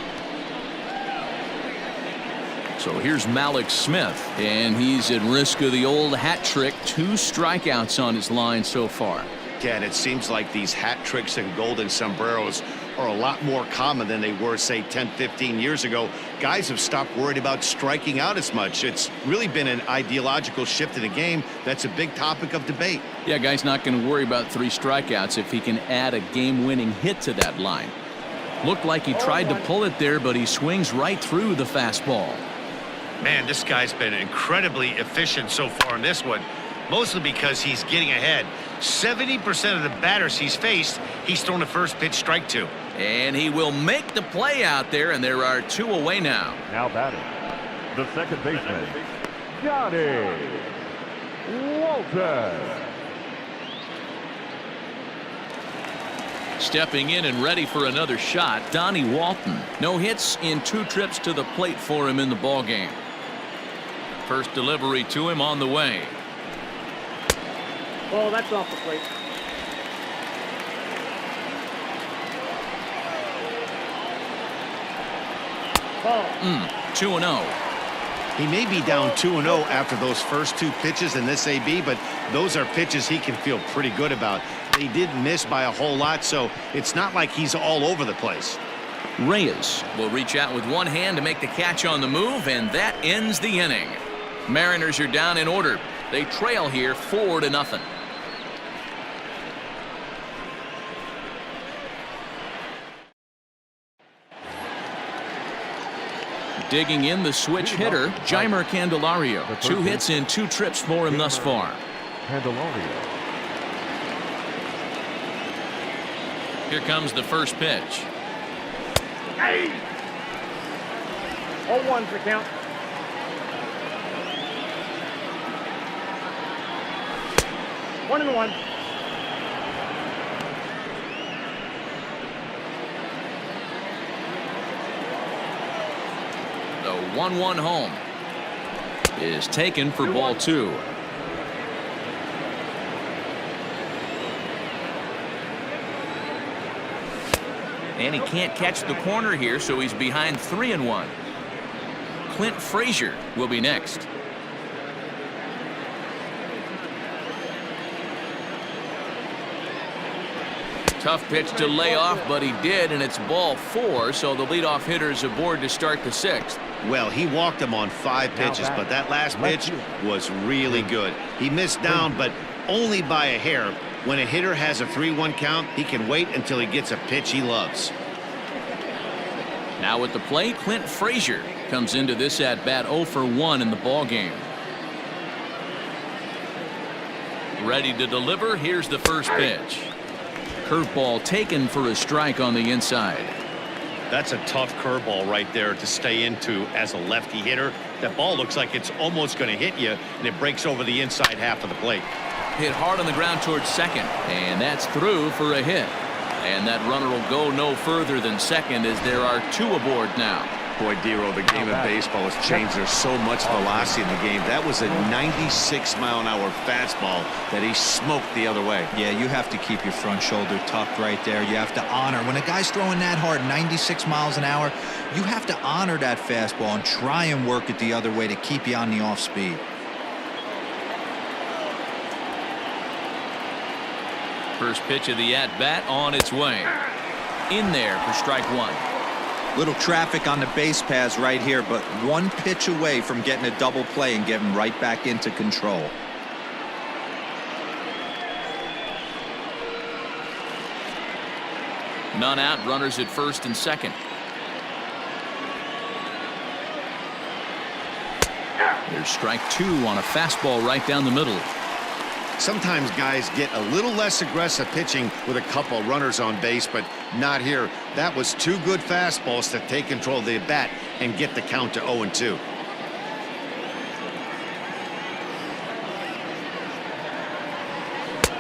S1: So here's Mallex Smith, and he's at risk of the old hat trick. 2 strikeouts on his line so far.
S2: Yeah, and it seems like these hat tricks and golden sombreros are a lot more common than they were, say, 10, 15 years ago. Guys have stopped worried about striking out as much. It's really been an ideological shift in the game that's a big topic of debate.
S1: Yeah, guy's not going to worry about 3 strikeouts if he can add a game-winning hit to that line. Looked like he tried to pull it there, but he swings right through the fastball.
S2: Man, this guy's been incredibly efficient so far in this one, mostly because he's getting ahead. 70% of the batters he's faced, he's thrown a first pitch strike to.
S1: And he will make the play out there, and there are 2 away now.
S5: Now batting, the second baseman, Donnie Walton.
S1: Stepping in and ready for another shot, Donnie Walton. No hits in 2 trips to the plate for him in the ballgame. First delivery to him on the way.
S6: Oh, that's off the plate. Ball.
S1: 2-0.
S2: He may be down 2-0 after those first 2 pitches in this AB, but those are pitches he can feel pretty good about. They did miss by a whole lot, so it's not like he's all over the place.
S1: Reyes will reach out with one hand to make the catch on the move, and that ends the inning. Mariners are down in order. They trail here 4-0. Digging in the switch hitter, Jeimer Candelario. 2 hits in 2 trips for him thus far.
S5: Candelario.
S1: Here comes the first pitch.
S6: Hey! 0-1 for count. One and one.
S1: The 1-1 home is taken for ball 2. And he can't catch the corner here, so he's behind 3-1. Clint Frazier will be next. Tough pitch to lay off, but he did, and it's ball 4, so the leadoff hitter is aboard to start the 6th.
S2: Well, he walked him on 5 pitches, but that last pitch was really good. He missed down, but only by a hair. When a hitter has a 3-1 count, he can wait until he gets a pitch he loves.
S1: Now at the plate, Clint Frazier comes into this at-bat 0 for 1 in the ballgame. Ready to deliver. Here's the first pitch. Curveball taken for a strike on the inside.
S2: That's a tough curveball right there to stay into as a lefty hitter. That ball looks like it's almost going to hit you, and it breaks over the inside half of the plate.
S1: Hit hard on the ground towards second, and that's through for a hit. And that runner will go no further than second as there are 2 aboard now.
S2: Boy, Dero, the game of baseball has changed. There's so much velocity in the game. That was a 96-mile-an-hour fastball that he smoked the other way.
S4: Yeah, you have to keep your front shoulder tucked right there. You have to honor. When a guy's throwing that hard, 96 miles an hour, you have to honor that fastball and try and work it the other way to keep you on the off speed.
S1: First pitch of the at-bat on its way. In there for strike 1.
S4: Little traffic on the base paths right here, but 1 pitch away from getting a double play and getting right back into control.
S1: None out, runners at first and second. There's strike 2 on a fastball right down the middle.
S2: Sometimes guys get a little less aggressive pitching with a couple runners on base, but not here. That was 2 good fastballs to take control of the bat and get the count to 0-2.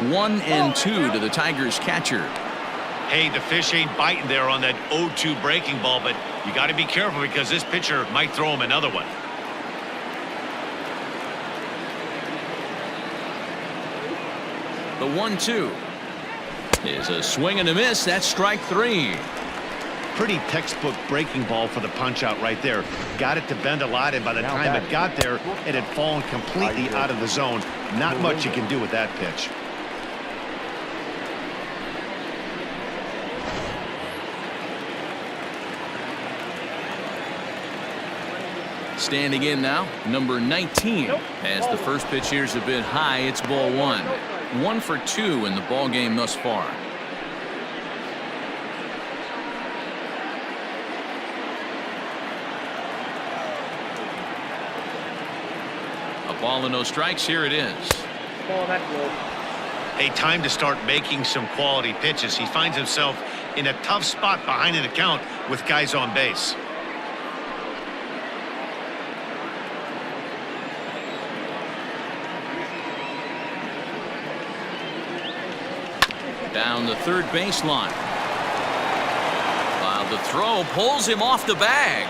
S1: 1-2 to the Tigers catcher.
S2: Hey, the fish ain't biting there on that 0-2 breaking ball, but you got to be careful because this pitcher might throw him another one.
S1: The 1-2 is a swing and a miss. That's strike 3.
S2: Pretty textbook breaking ball for the punch out right there. Got it to bend a lot, and by the time it got there, it had fallen completely out of the zone. Not much you can do with that pitch.
S1: Standing in now, number 19. As the first pitch here's a bit high, it's ball 1. 1 for 2 in the ball game thus far. A ball and no strikes. Here it is.
S6: Ball, that's low.
S2: Hey, time to start making some quality pitches. He finds himself in a tough spot behind an account with guys on base.
S1: Down the third baseline. While the throw pulls him off the bag.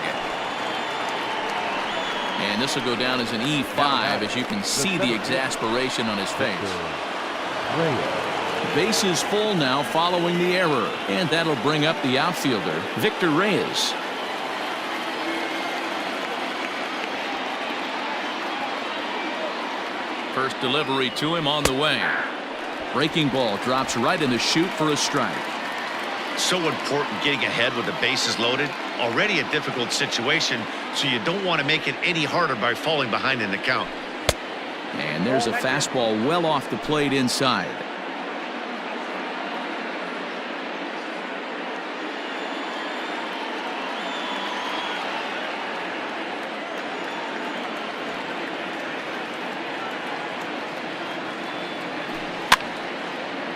S1: And this will go down as an E5, as you can see the exasperation on his face. Base is full now following the error, and that'll bring up the outfielder, Victor Reyes. First delivery to him on the way. Breaking ball drops right in the chute for a strike.
S2: So important getting ahead with the bases loaded. Already a difficult situation, so you don't want to make it any harder by falling behind in the count.
S1: And there's a fastball well off the plate inside.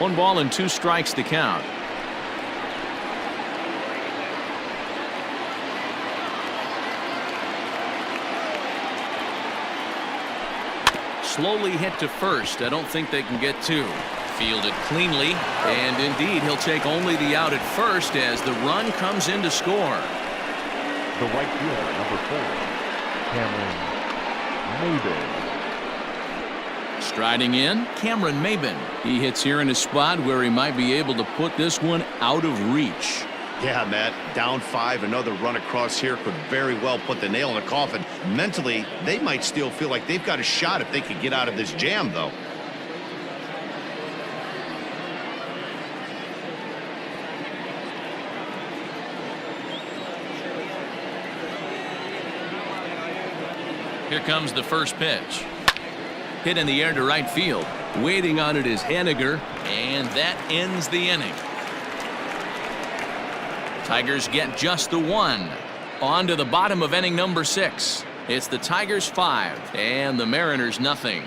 S1: One ball and 2 strikes to count. Slowly hit to first. I don't think they can get 2. Fielded cleanly, and indeed he'll take only the out at first as the run comes in to score.
S5: The right fielder, number 4, Cameron Maybin.
S1: Striding in, Cameron Maybin. He hits here in a spot where he might be able to put this one out of reach.
S2: Yeah, Matt, down 5, another run across here could very well put the nail in the coffin. Mentally, they might still feel like they've got a shot if they could get out of this jam, though.
S1: Here comes the first pitch. Hit in the air to right field. Waiting on it is Haniger, and that ends the inning. Tigers get just the 1. On to the bottom of inning number 6. It's the Tigers 5 and the Mariners nothing.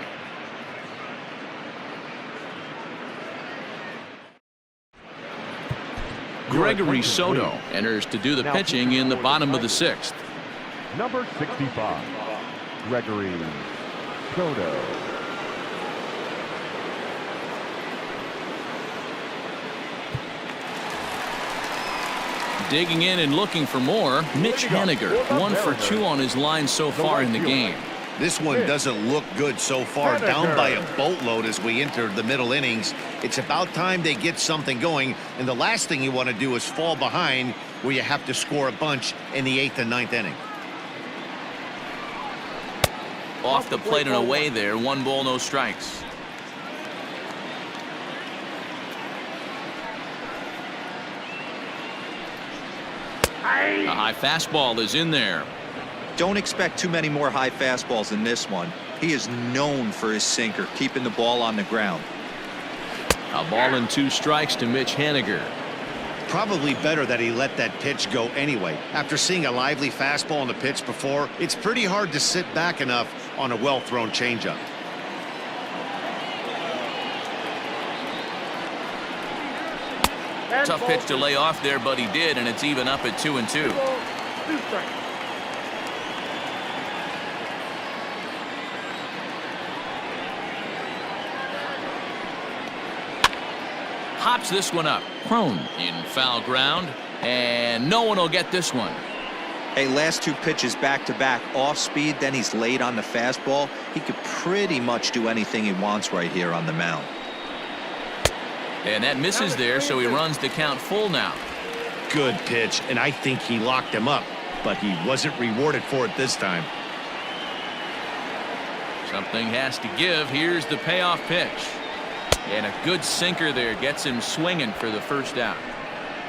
S1: Gregory Soto enters to do the pitching in the bottom of the 6th.
S5: Number 65, Gregory Soto.
S1: Digging in and looking for more, Mitch Haniger. 1 for 2 on his line so far in the game.
S2: This one doesn't look good so far. Down by a boatload as we enter the middle innings. It's about time they get something going, and the last thing you want to do is fall behind where you have to score a bunch in the 8th and 9th inning.
S1: Off the plate and away there. 1 ball, no strikes. A high fastball is in there.
S4: Don't expect too many more high fastballs than this one. He is known for his sinker, keeping the ball on the ground.
S1: A ball and 2 strikes to Mitch Haniger.
S2: Probably better that he let that pitch go anyway. After seeing a lively fastball on the pitch before, it's pretty hard to sit back enough on a well-thrown changeup.
S1: Tough pitch to lay off there, but he did, and it's even up at 2-2.
S6: 2 strikes.
S1: pops this one up. Cron in foul ground, and no one will get this one.
S4: Hey, last 2 pitches back-to-back off speed, then he's late on the fastball. He could pretty much do anything he wants right here on the mound.
S1: And that misses there, so he runs the count full now.
S2: Good pitch, and I think he locked him up, but he wasn't rewarded for it this time.
S1: Something has to give. Here's the payoff pitch. And a good sinker there gets him swinging for the first out.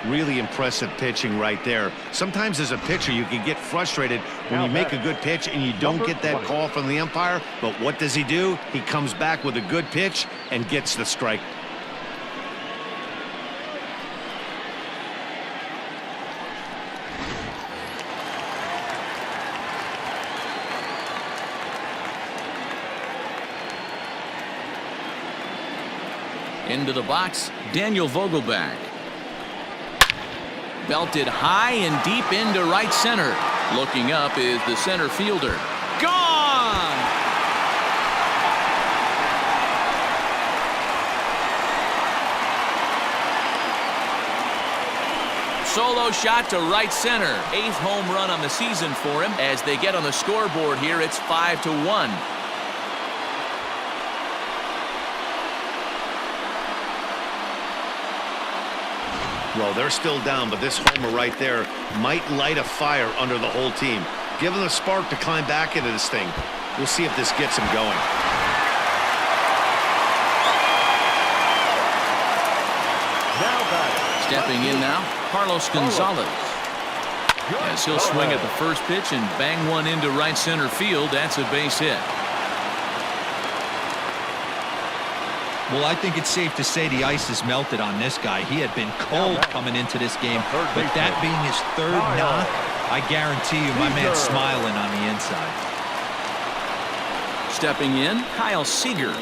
S2: Really impressive pitching right there. Sometimes as a pitcher you can get frustrated when you make a good pitch and you don't get that call from the umpire. But what does he do? He comes back with a good pitch and gets the strike.
S1: Into the box, Daniel Vogelbach. Belted high and deep into right center. Looking up is the center fielder. Gone! Solo shot to right center. 8th home run on the season for him. As they get on the scoreboard here, it's 5-1.
S2: Well, they're still down, but this homer right there might light a fire under the whole team. Give them a spark to climb back into this thing. We'll see if this gets him going.
S1: Stepping in now, Carlos Gonzalez. As he'll swing at the first pitch and bang one into right center field. That's a base hit.
S4: Well, I think it's safe to say the ice is melted on this guy. He had been cold coming into this game, but that being his 3rd knock, I guarantee you my man's smiling on the inside.
S1: Stepping in, Kyle Seager.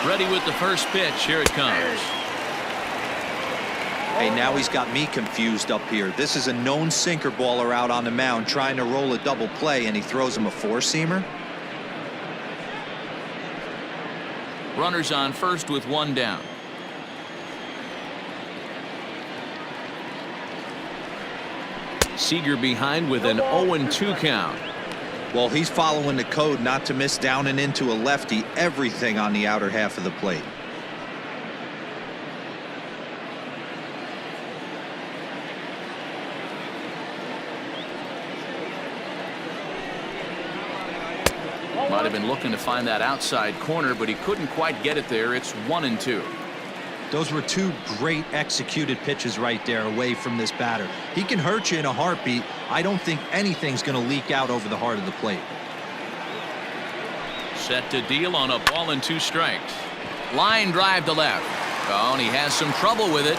S1: Ready with the first pitch. Here it comes.
S4: Hey, now he's got me confused up here. This is a known sinker baller out on the mound trying to roll a double play, and he throws him a 4-seamer.
S1: Runners on first with 1 down. Seager behind with an 0-2 count.
S4: Well, he's following the code not to miss down and into a lefty. Everything on the outer half of the plate.
S1: Might have been looking to find that outside corner, but he couldn't quite get it there. It's 1-2.
S4: Those were 2 great executed pitches right there away from this batter. He can hurt you in a heartbeat. I don't think anything's going to leak out over the heart of the plate.
S1: Set to deal on a ball and 2 strikes. Line drive to left. Oh, and he has some trouble with it.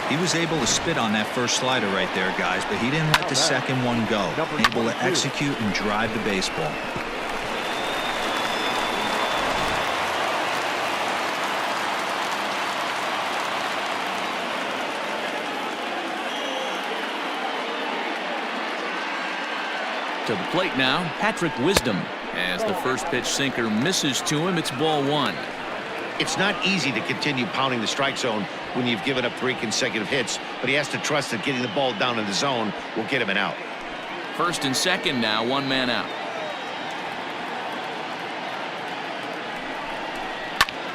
S4: He was able to spit on that first slider right there, guys, but he didn't let the second one go. Able to execute and drive the baseball.
S1: To the plate now, Patrick Wisdom. As the first pitch sinker misses to him, it's ball 1.
S2: It's not easy to continue pounding the strike zone when you've given up 3 consecutive hits, but he has to trust that getting the ball down in the zone will get him an out.
S1: First and second now, 1 man out.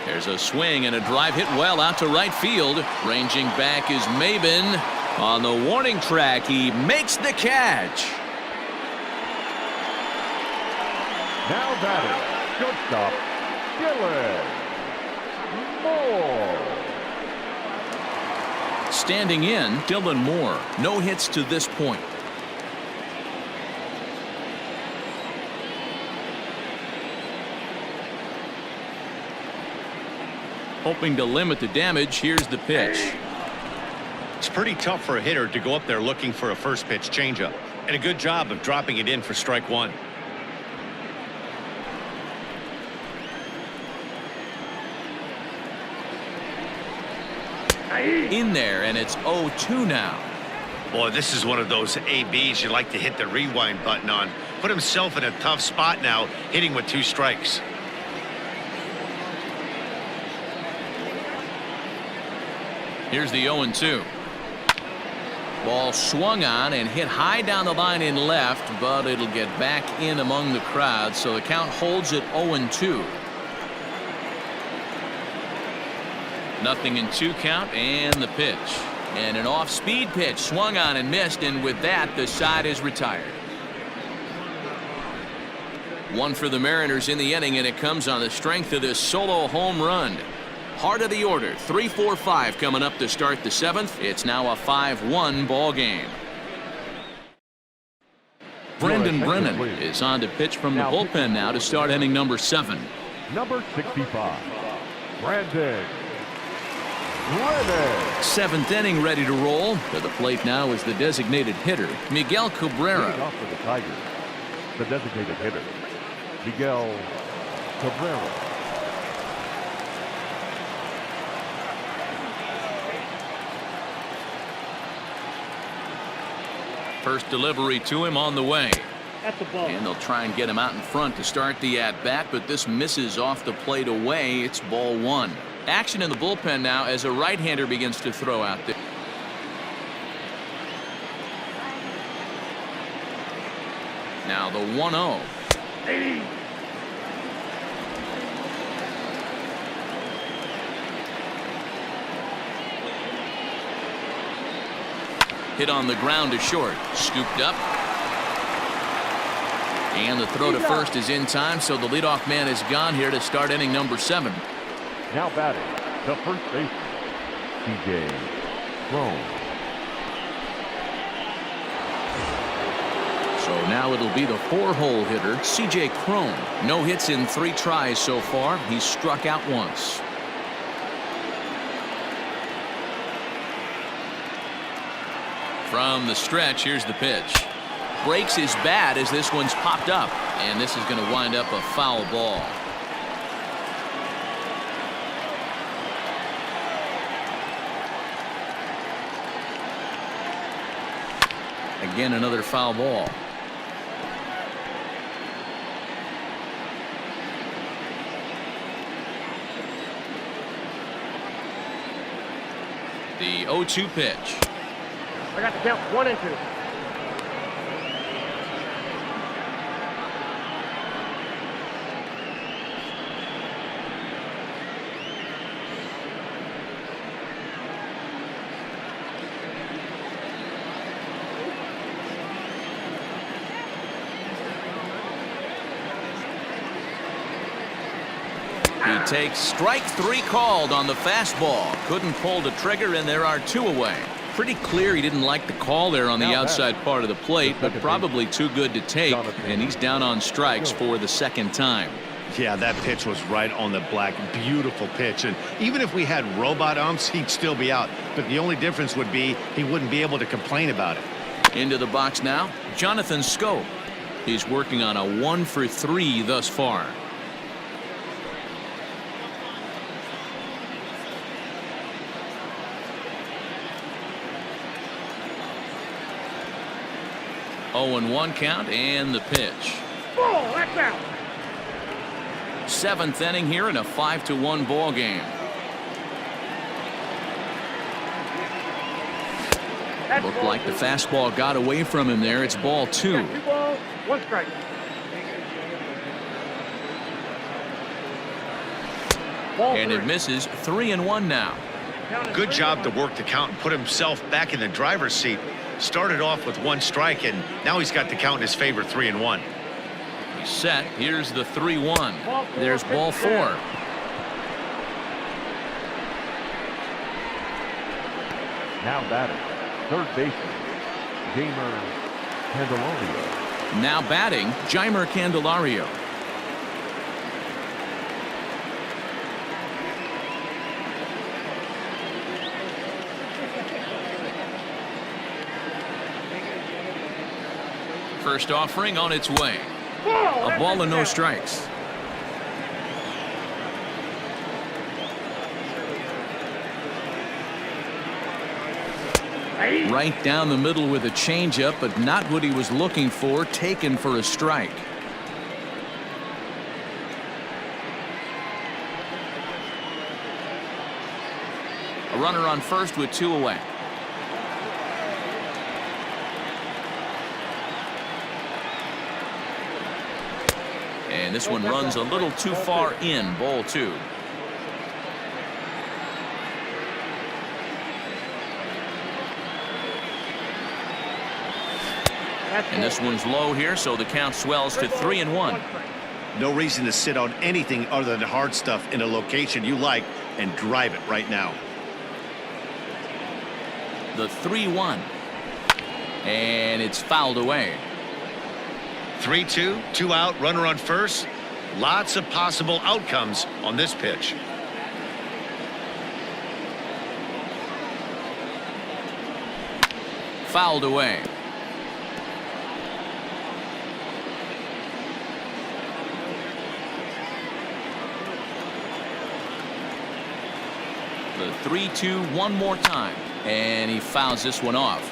S1: There's a swing and a drive hit well out to right field. Ranging back is Maybin. On the warning track, he makes the catch.
S5: Now batting, shortstop, Dylan Moore.
S1: Standing in, Dylan Moore. No hits to this point. Hoping to limit the damage, here's the pitch.
S2: It's pretty tough for a hitter to go up there looking for a first pitch changeup, and a good job of dropping it in for strike 1.
S1: in there, and it's 0-2 now.
S2: Boy, this is one of those ABs you like to hit the rewind button on. Put himself in a tough spot now, hitting with 2 strikes.
S1: Here's the 0-2. Ball swung on and hit high down the line in left, but it'll get back in among the crowd, so the count holds at 0-2. Nothing in 2 count, and the pitch. And an off-speed pitch swung on and missed, and with that, the side is retired. 1 for the Mariners in the inning, and it comes on the strength of this solo home run. Heart of the order, 3-4-5 coming up to start the 7th. It's now a 5-1 ball game. Brendan Brennan is on to pitch from the bullpen now to start inning number 7.
S5: Number 65, Brandon.
S1: 7th inning, ready to roll. To the plate now is the designated hitter, Miguel Cabrera.
S5: Leading off for the Tigers, the designated hitter, Miguel Cabrera.
S1: First delivery to him on the way.
S6: That's a ball.
S1: And they'll try and get him out in front to start the at-bat, but this misses off the plate away. It's ball 1. Action in the bullpen now as a right-hander begins to throw out there. Now the 1-0.
S6: 80.
S1: Hit on the ground to short. Scooped up. And the throw to first is in time, so the leadoff man is gone here to start inning number 7.
S5: Now batting, the first baseman, Cron.
S1: So now it'll be the 4-hole hitter, Cron. No hits in 3 tries so far. He's struck out once. From the stretch, here's the pitch. Breaks his bat as this one's popped up, and this is going to wind up a foul ball. Again, another foul ball. The 0-2 pitch.
S6: I got the count 1 and 2.
S1: He takes strike 3 called on the fastball. Couldn't pull the trigger, and there are 2 away. Pretty clear he didn't like the call there on the outside part of the plate, but probably too good to take, and he's down on strikes for the 2nd time.
S2: Yeah, that pitch was right on the black. Beautiful pitch. And even if we had robot umps, he'd still be out. But the only difference would be he wouldn't be able to complain about it.
S1: Into the box now, Jonathan Schoop. He's working on a 1 for 3 thus far. Oh, 0-1 count, and the pitch.
S6: Ball, that's out.
S1: 7th inning here in a 5-1 ball game. Looked like the fastball got away from him there. It's ball 2.
S6: 2 balls, 1 strike. Ball
S1: And
S6: 3.
S1: it misses. 3-1 now.
S2: Good job to work the count and put himself back in the driver's seat. Started off with 1 strike, and now he's got the count in his favor, 3-1.
S1: He's set. Here's the 3-1. There's ball 4.
S5: Now batting, third baseman, Jeimer Candelario.
S1: Now batting, Jeimer Candelario. First offering on its way. A ball and no strikes. Right down the middle with a changeup, but not what he was looking for, taken for a strike. A runner on first with 2 away. And this one runs a little too far in, ball 2. And this one's low here, so the count swells to 3-1.
S2: No reason to sit on anything other than hard stuff in a location you like and drive it right now.
S1: The 3-1. And it's fouled away.
S2: 3-2, 2 out, runner on first. Lots of possible outcomes on this pitch.
S1: Fouled away. The 3-2 one more time, and he fouls this one off.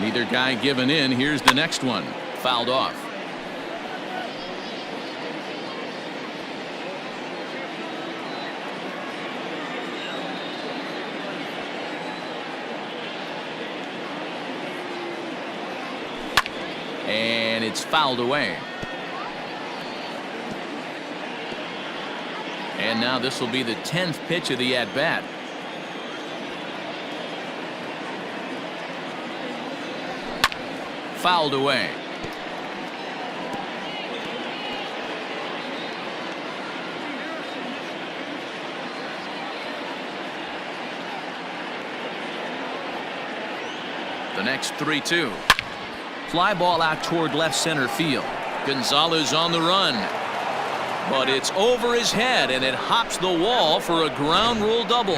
S1: Neither guy giving in. Here's the next one, fouled off. And it's fouled away. And now this will be the 10th pitch of the at-bat. Fouled away. The next 3-2. Fly ball out toward left center field. Gonzalez on the run. But it's over his head, and it hops the wall for a ground rule double.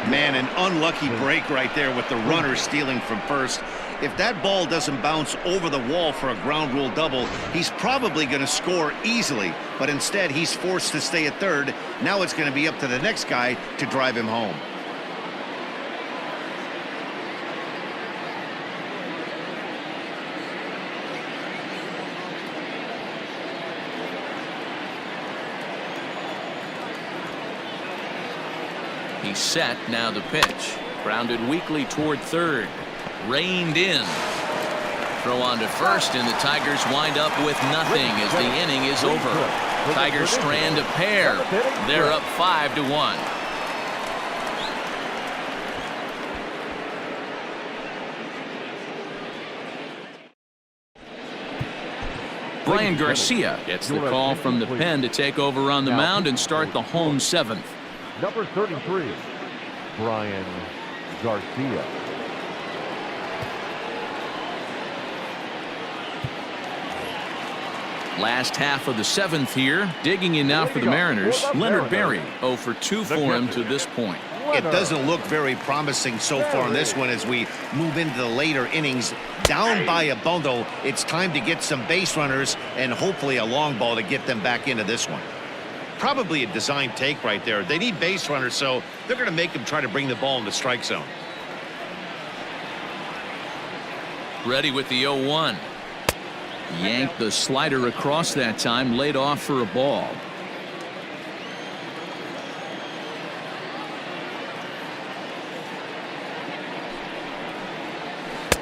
S2: Man, an unlucky break right there with the runner stealing from first. If that ball doesn't bounce over the wall for a ground rule double, he's probably going to score easily. But instead, he's forced to stay at third. Now it's going to be up to the next guy to drive him home.
S1: He's set. Now the pitch. Grounded weakly toward third. Reined in. Throw on to first, and the Tigers wind up with nothing as the inning is over. Tigers strand a pair. They're up 5-1. Brian Garcia gets the call from the pen to take over on the mound and start the home 7th.
S5: Number 33, Brian Garcia.
S1: Last half of the 7th here. Digging in now for the Mariners. Leonard Barry 0 for 2 for him to this point.
S2: It doesn't look very promising so far in this one as we move into the later innings. Down by a bundle, it's time to get some base runners and hopefully a long ball to get them back into this one. Probably a design take right there. They need base runners, so they're going to make them try to bring the ball in the strike zone.
S1: Ready with the 0-1. Yanked the slider across that time, laid off for a ball.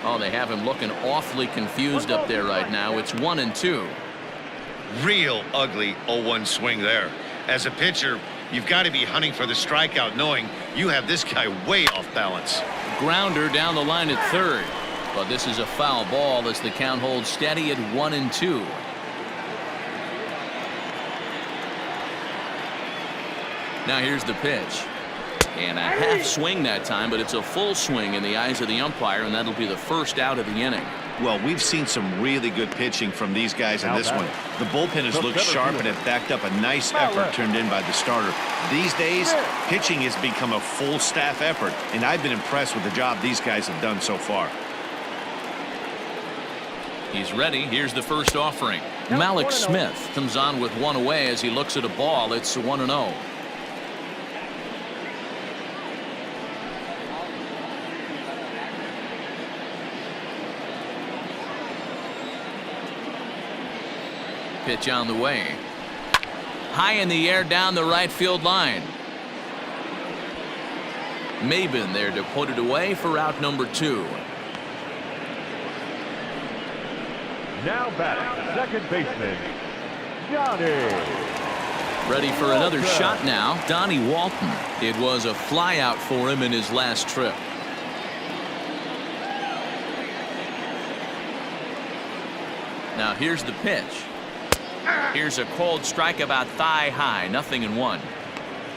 S1: Oh, they have him looking awfully confused up there right now. It's 1-2.
S2: Real ugly 0-1 swing there. As a pitcher, you've got to be hunting for the strikeout, knowing you have this guy way off balance.
S1: Grounder down the line at third. But this is a foul ball as the count holds steady at 1-2. Now here's the pitch. And a half swing that time, but it's a full swing in the eyes of the umpire, and that'll be the first out of the inning.
S2: Well, we've seen some really good pitching from these guys in this one. The bullpen has looked sharp and have backed up a nice effort turned in by the starter. These days, pitching has become a full staff effort, and I've been impressed with the job these guys have done so far.
S1: He's ready. Here's the first offering. Mallex Smith comes on with one away as he looks at a ball. It's 1-0. Pitch on the way. High in the air down the right field line. Maybin there to put it away for out number 2.
S5: Now batting, second baseman, Donnie.
S1: Ready for another shot now, Donnie Walton. It was a flyout for him in his last trip. Now here's the pitch. Here's a cold strike about thigh high, 0-1.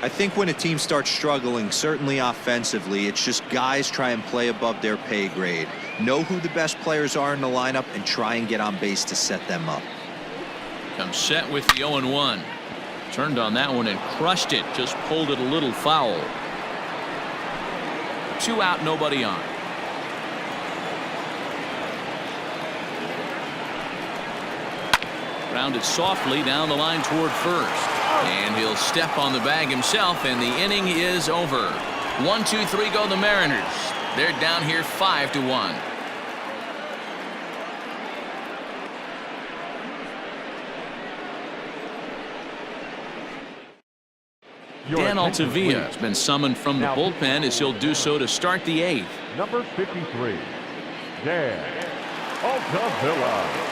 S4: I think when a team starts struggling, certainly offensively, it's just guys try and play above their pay grade. Know who the best players are in the lineup and try and get on base to set them up.
S1: Comes set with the 0-1. Turned on that one and crushed it. Just pulled it a little foul. 2 out, nobody on. Grounded softly down the line toward first. And he'll step on the bag himself, and the inning is over. 1-2-3 go the Mariners. They're down here 5-1. Dan Altavilla has been summoned from the bullpen as he'll do so to start the 8th.
S5: Number 53, Dan Altavilla.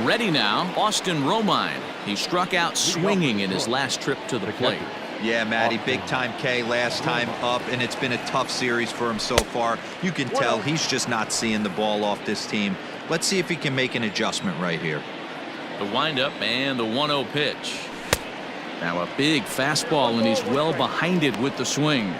S1: Ready now, Austin Romine. He struck out swinging in his last trip to the plate.
S4: Yeah, Matty, big time K last time up, and it's been a tough series for him so far. You can tell he's just not seeing the ball off this team. Let's see if he can make an adjustment right here.
S1: The windup and the 1-0 pitch. Now a big fastball, and he's well behind it with the swing.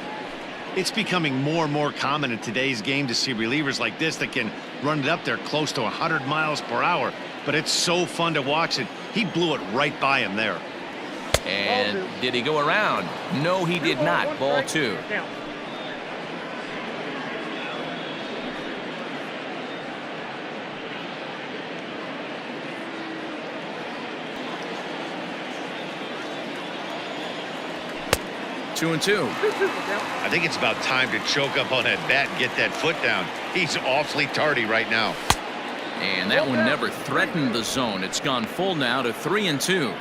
S2: It's becoming more and more common in today's game to see relievers like this that can run it up there close to 100 miles per hour. But it's so fun to watch it. He blew it right by him there.
S1: And did he go around? No, he did not. Ball 2. Two and 2.
S2: I think it's about time to choke up on that bat and get that foot down. He's awfully tardy right now.
S1: And that one never threatened the zone. It's gone full now to 3 and 2.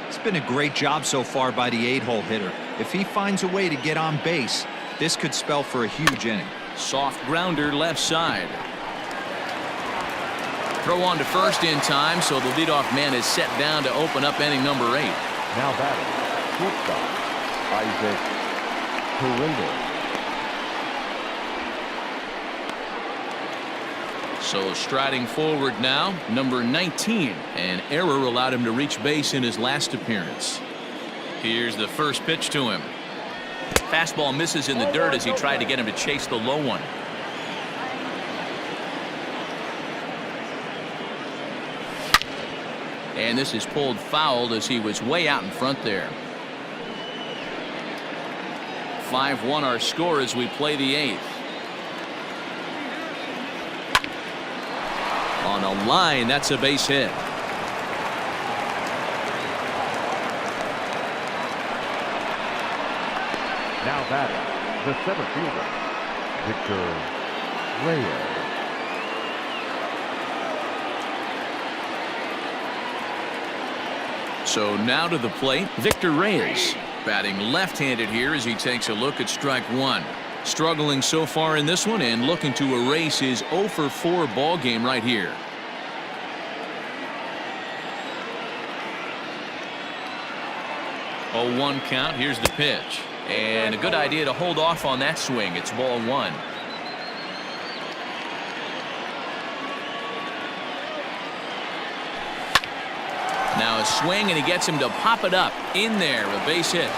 S4: It's been a great job so far by the 8-hole hitter. If he finds a way to get on base, this could spell for a huge inning.
S1: Soft grounder left side. Throw on to first in time, so the leadoff man is set down to open up inning number 8.
S5: Now batting, shortstop, Paredes.
S1: So striding forward now, number 19. An error allowed him to reach base in his last appearance. Here's the first pitch to him. Fastball misses in the dirt as he tried to get him to chase the low one. And this is pulled foul as he was way out in front there. 5-1 our score as we play the 8th. On a line, that's a base hit.
S5: Now batting, the center fielder, Victor Reyes.
S1: So now to the plate, Victor Reyes. Batting left-handed here as he takes a look at strike 1. Struggling so far in this one and looking to erase his 0-for-4 ball game right here. Oh, 1 count. Here's the pitch. And a good idea to hold off on that swing. It's ball 1. Now a swing, and he gets him to pop it up in there. A base hit.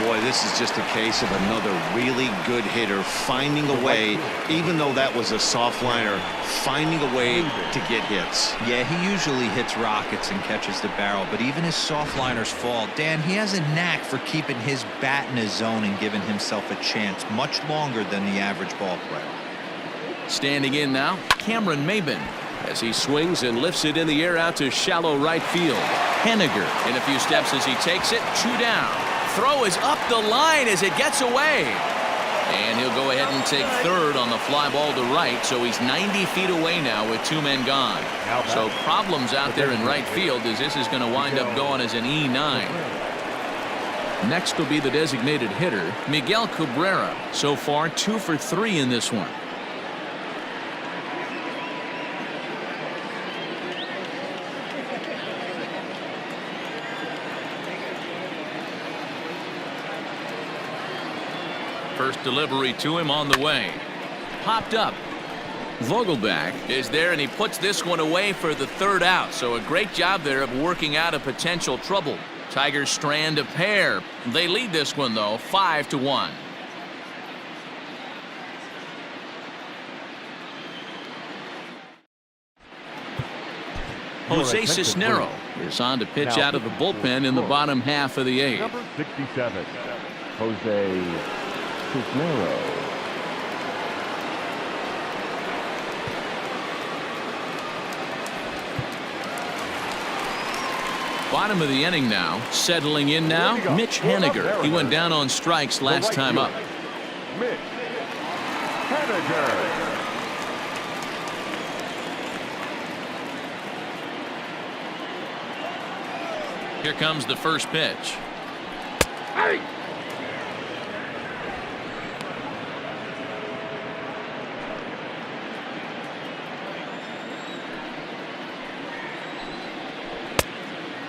S2: Boy, this is just a case of another really good hitter finding a way, even though that was a soft liner, finding a way to get hits.
S4: Yeah, he usually hits rockets and catches the barrel, but even his soft liners fall. Dan, he has a knack for keeping his bat in his zone and giving himself a chance much longer than the average ball player.
S1: Standing in now, Cameron Maybin.
S8: As he swings and lifts it in the air out to shallow right field.
S1: Haniger in a few steps as he takes it. 2 down. Throw is up the line as it gets away. And he'll go ahead and take third on the fly ball to right, so he's 90 feet away now with 2 men gone. So problems out there in right field as this is going to wind up going as an E9. Next will be the designated hitter, Miguel Cabrera. So far 2 for 3 in this one. First delivery to him on the way. Popped up. Vogelbach is there, and he puts this one away for the 3rd out. So a great job there of working out a potential trouble. Tigers strand a pair. They lead this one, though, 5-1. Jose Cisnero is on to pitch out of the bullpen in the bottom half of the 8th.
S5: Number 67, Jose Cisnero.
S1: Bottom of the inning now. Settling in now, Mitch Haniger. He went down on strikes last time up.
S5: Mitch Haniger.
S1: Here comes the first pitch.
S6: Hey!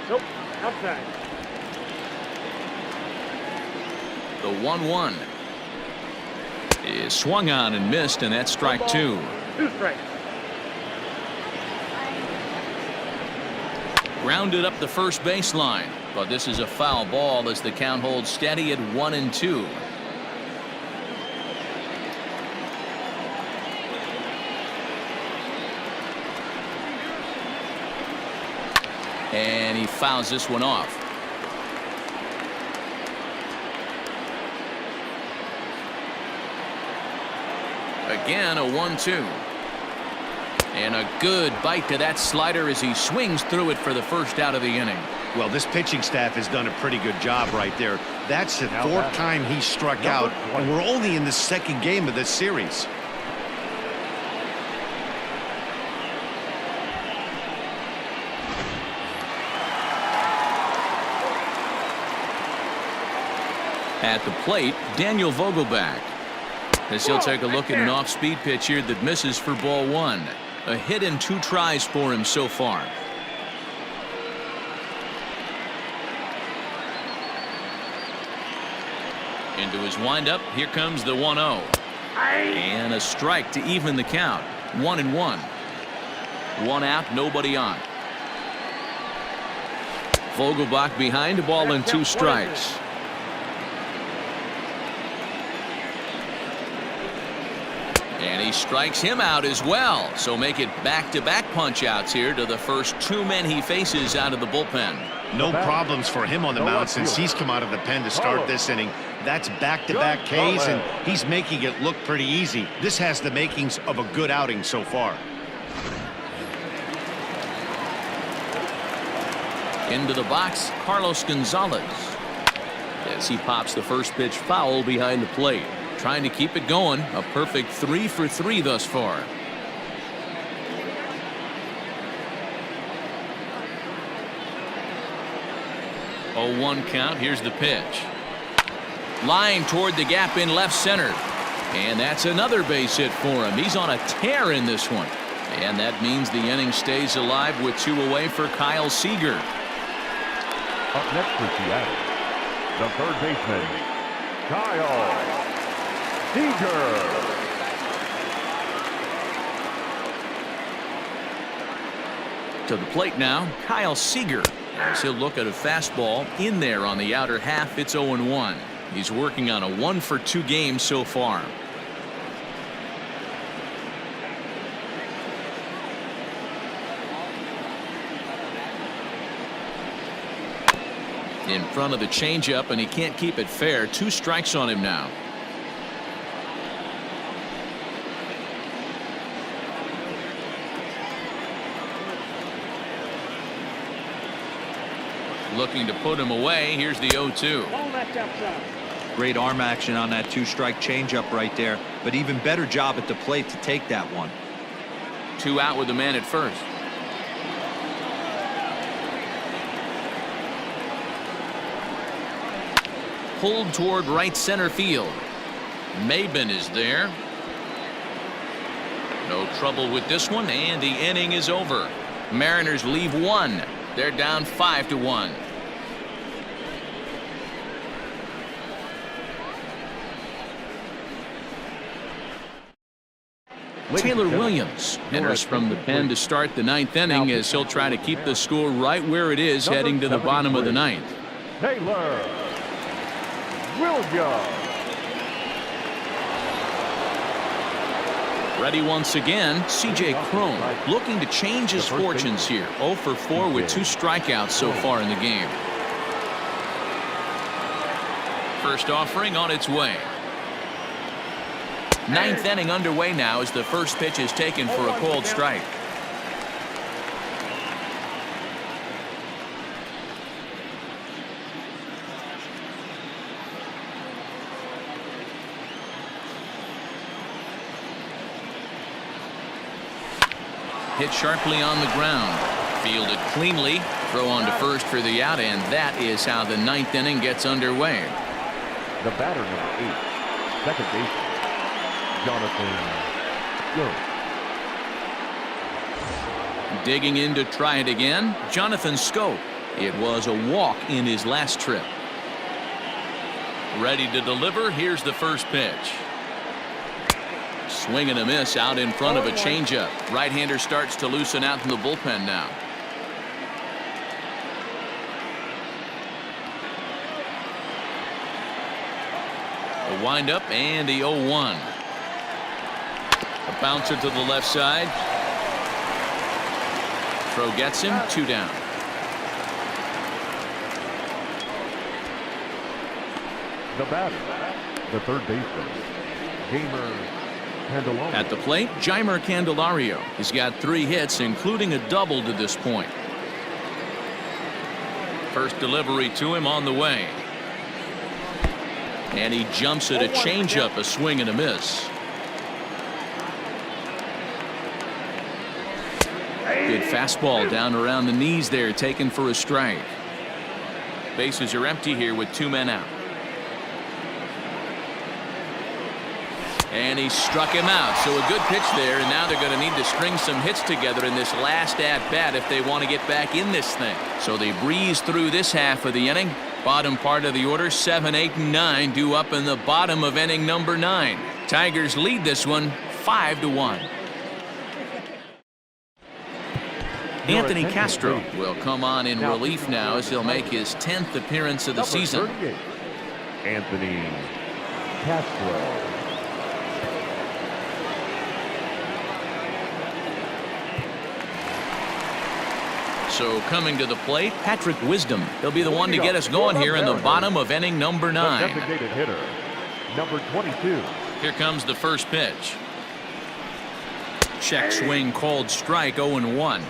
S6: Nope, outside.
S1: The 1-1 is swung on and missed, and that's strike 2.
S6: 2 strikes.
S1: Grounded up the first baseline, but this is a foul ball as the count holds steady at 1-2. And he fouls this one off. Again, a 1-2. And a good bite to that slider as he swings through it for the first out of the inning.
S2: Well, this pitching staff has done a pretty good job right there. That's the 4th time he struck out, and we're only in the 2nd game of this series.
S1: At the plate, Daniel Vogelbach. As he'll take a look at an off-speed pitch here that misses for ball 1. A hit and 2 tries for him so far. Into his windup, here comes the 1-0. And a strike to even the count. 1-1. 1 out, nobody on. Vogelbach behind, a ball and 2 strikes. And he strikes him out as well. So make it back-to-back punch-outs here to the first 2 men he faces out of the bullpen.
S2: No problems for him on the mound since he's come out of the pen to start this inning. That's back-to-back Ks, and he's making it look pretty easy. This has the makings of a good outing so far.
S1: Into the box, Carlos Gonzalez. As he pops the first pitch foul behind the plate. Trying to keep it going. A perfect 3 for 3 thus far. Oh, 1 count. Here's the pitch. Line toward the gap in left center. And that's another base hit for him. He's on a tear in this one. And that means the inning stays alive with 2 away for Kyle Seager.
S5: Up next for Seattle, the 3rd baseman, Kyle Seager.
S1: To the plate now, Kyle Seager. As he'll look at a fastball in there on the outer half. It's 0-1. He's working on a 1-for-2 game so far. In front of the changeup, and he can't keep it fair. 2 strikes on him now. Looking to put him away. Here's the 0-2.
S4: Great arm action on that 2-strike changeup right there, but even better job at the plate to take that one.
S1: 2 out with the man at first. Pulled toward right center field. Maybin is there. No trouble with this one, and the inning is over. Mariners leave 1. They're down 5-1. Taylor Williams enters from the pen to start the 9th inning as he'll try to keep the score right where it is heading to the bottom of the 9th.
S5: Taylor Williams.
S1: Ready once again, CJ Cron looking to change his fortunes here. 0 for 4 with 2 strikeouts so far in the game. First offering on its way. 9th inning underway now as the first pitch is taken for a called strike. Hit sharply on the ground. Fielded cleanly. Throw on to first for the out, and that is how the 9th inning gets underway.
S5: The batter, number 8, second baseman, Jonathan Schoop.
S1: Digging in to try it again, Jonathan Schoop. It was a walk in his last trip. Ready to deliver. Here's the first pitch. Swing and a miss out in front of a changeup. Right-hander starts to loosen out from the bullpen now. A windup and the 0-1. A bouncer to the left side. Throw gets him. 2 down.
S5: The batter, the third baseman, Jeimer Candelario.
S1: At the plate, Jeimer Candelario. He's got 3 hits, including a double to this point. First delivery to him on the way. And he jumps at a changeup, a swing and a miss. Good fastball down around the knees there, taken for a strike. Bases are empty here with 2 men out. And he struck him out. So a good pitch there, and now they're going to need to string some hits together in this last at-bat if they want to get back in this thing. So they breeze through this half of the inning. Bottom part of the order, 7, 8, and 9 due up in the bottom of inning number 9. Tigers lead this one 5-1. Anthony Castro will come on in relief now as he'll make his 10th appearance of the season.
S5: Anthony Castro.
S1: So coming to the plate, Patrick Wisdom. He'll be the one to get us going here in the bottom of inning number 9.
S5: The designated hitter, number 22.
S1: Here comes the first pitch. Check swing called strike. 0-1.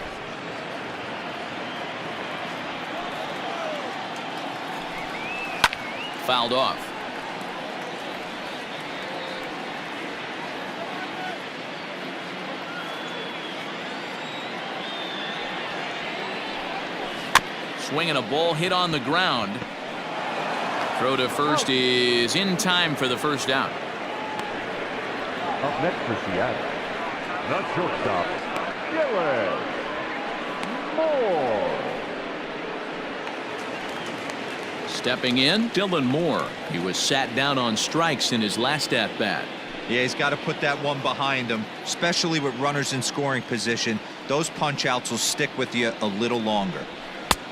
S1: Fouled off. Swinging a ball hit on the ground. Throw to first is in time for the first out.
S5: Up next for Seattle, the shortstop, Dylan Moore.
S1: Stepping in, Dylan Moore. He was sat down on strikes in his last at-bat.
S4: Yeah, he's got to put that one behind him, especially with runners in scoring position. Those punch-outs will stick with you a little longer.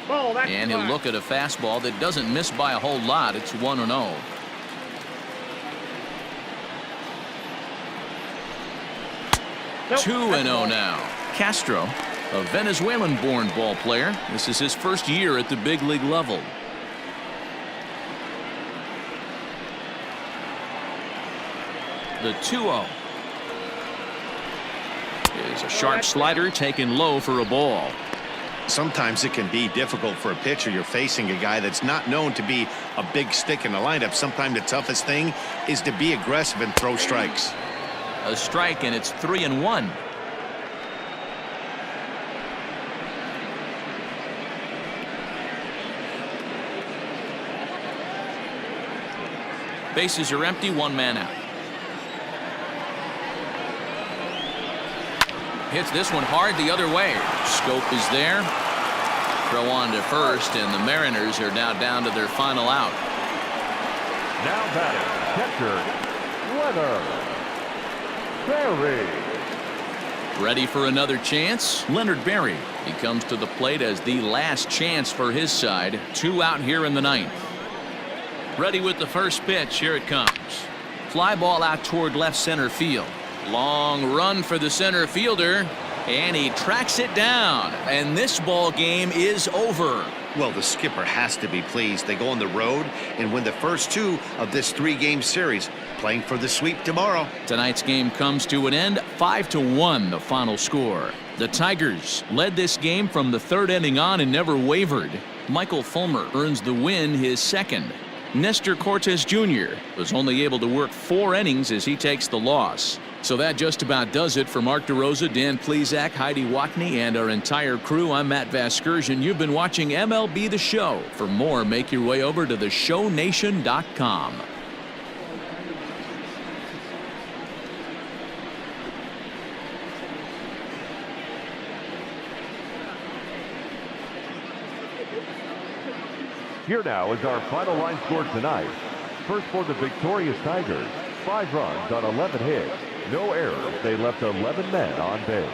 S1: And he'll look at a fastball that doesn't miss by a whole lot. It's 1-0.
S6: Nope.
S1: 2-0 now. Castro, a Venezuelan-born ball player. This is his first year at the big league level. The 2-0 is a sharp slider taken low for a ball.
S2: Sometimes it can be difficult for a pitcher. You're facing a guy that's not known to be a big stick in the lineup. Sometimes the toughest thing is to be aggressive and throw strikes.
S1: A strike, and it's 3-1. Bases are empty, one man out. Hits this one hard the other way. Schoop is there. Throw on to first, and the Mariners are now down to their final out.
S5: Now batting, catcher, Leonard Barry.
S1: Ready for another chance? Leonard Barry. He comes to the plate as the last chance for his side. 2 out here in the 9th. Ready with the first pitch. Here it comes. Fly ball out toward left center field. Long run for the center fielder, and he tracks it down, and this ball game is over.
S2: Well, the skipper has to be pleased. They go on the road and win the first 2 of this 3-game series, playing for the sweep tomorrow.
S1: Tonight's game comes to an end, 5-1 the final score. The Tigers led this game from the 3rd inning on and never wavered. Michael Fulmer earns the win, his 2nd. Nestor Cortes Jr. was only able to work 4 innings as he takes the loss. So that just about does it for Mark DeRosa, Dan Plesac, Heidi Watney, and our entire crew. I'm Matt Vasgersian. You've been watching MLB The Show. For more, make your way over to theshownation.com.
S5: Here now is our final line score tonight. First for the victorious Tigers, 5 runs on 11 hits. No errors. They left 11 men on base.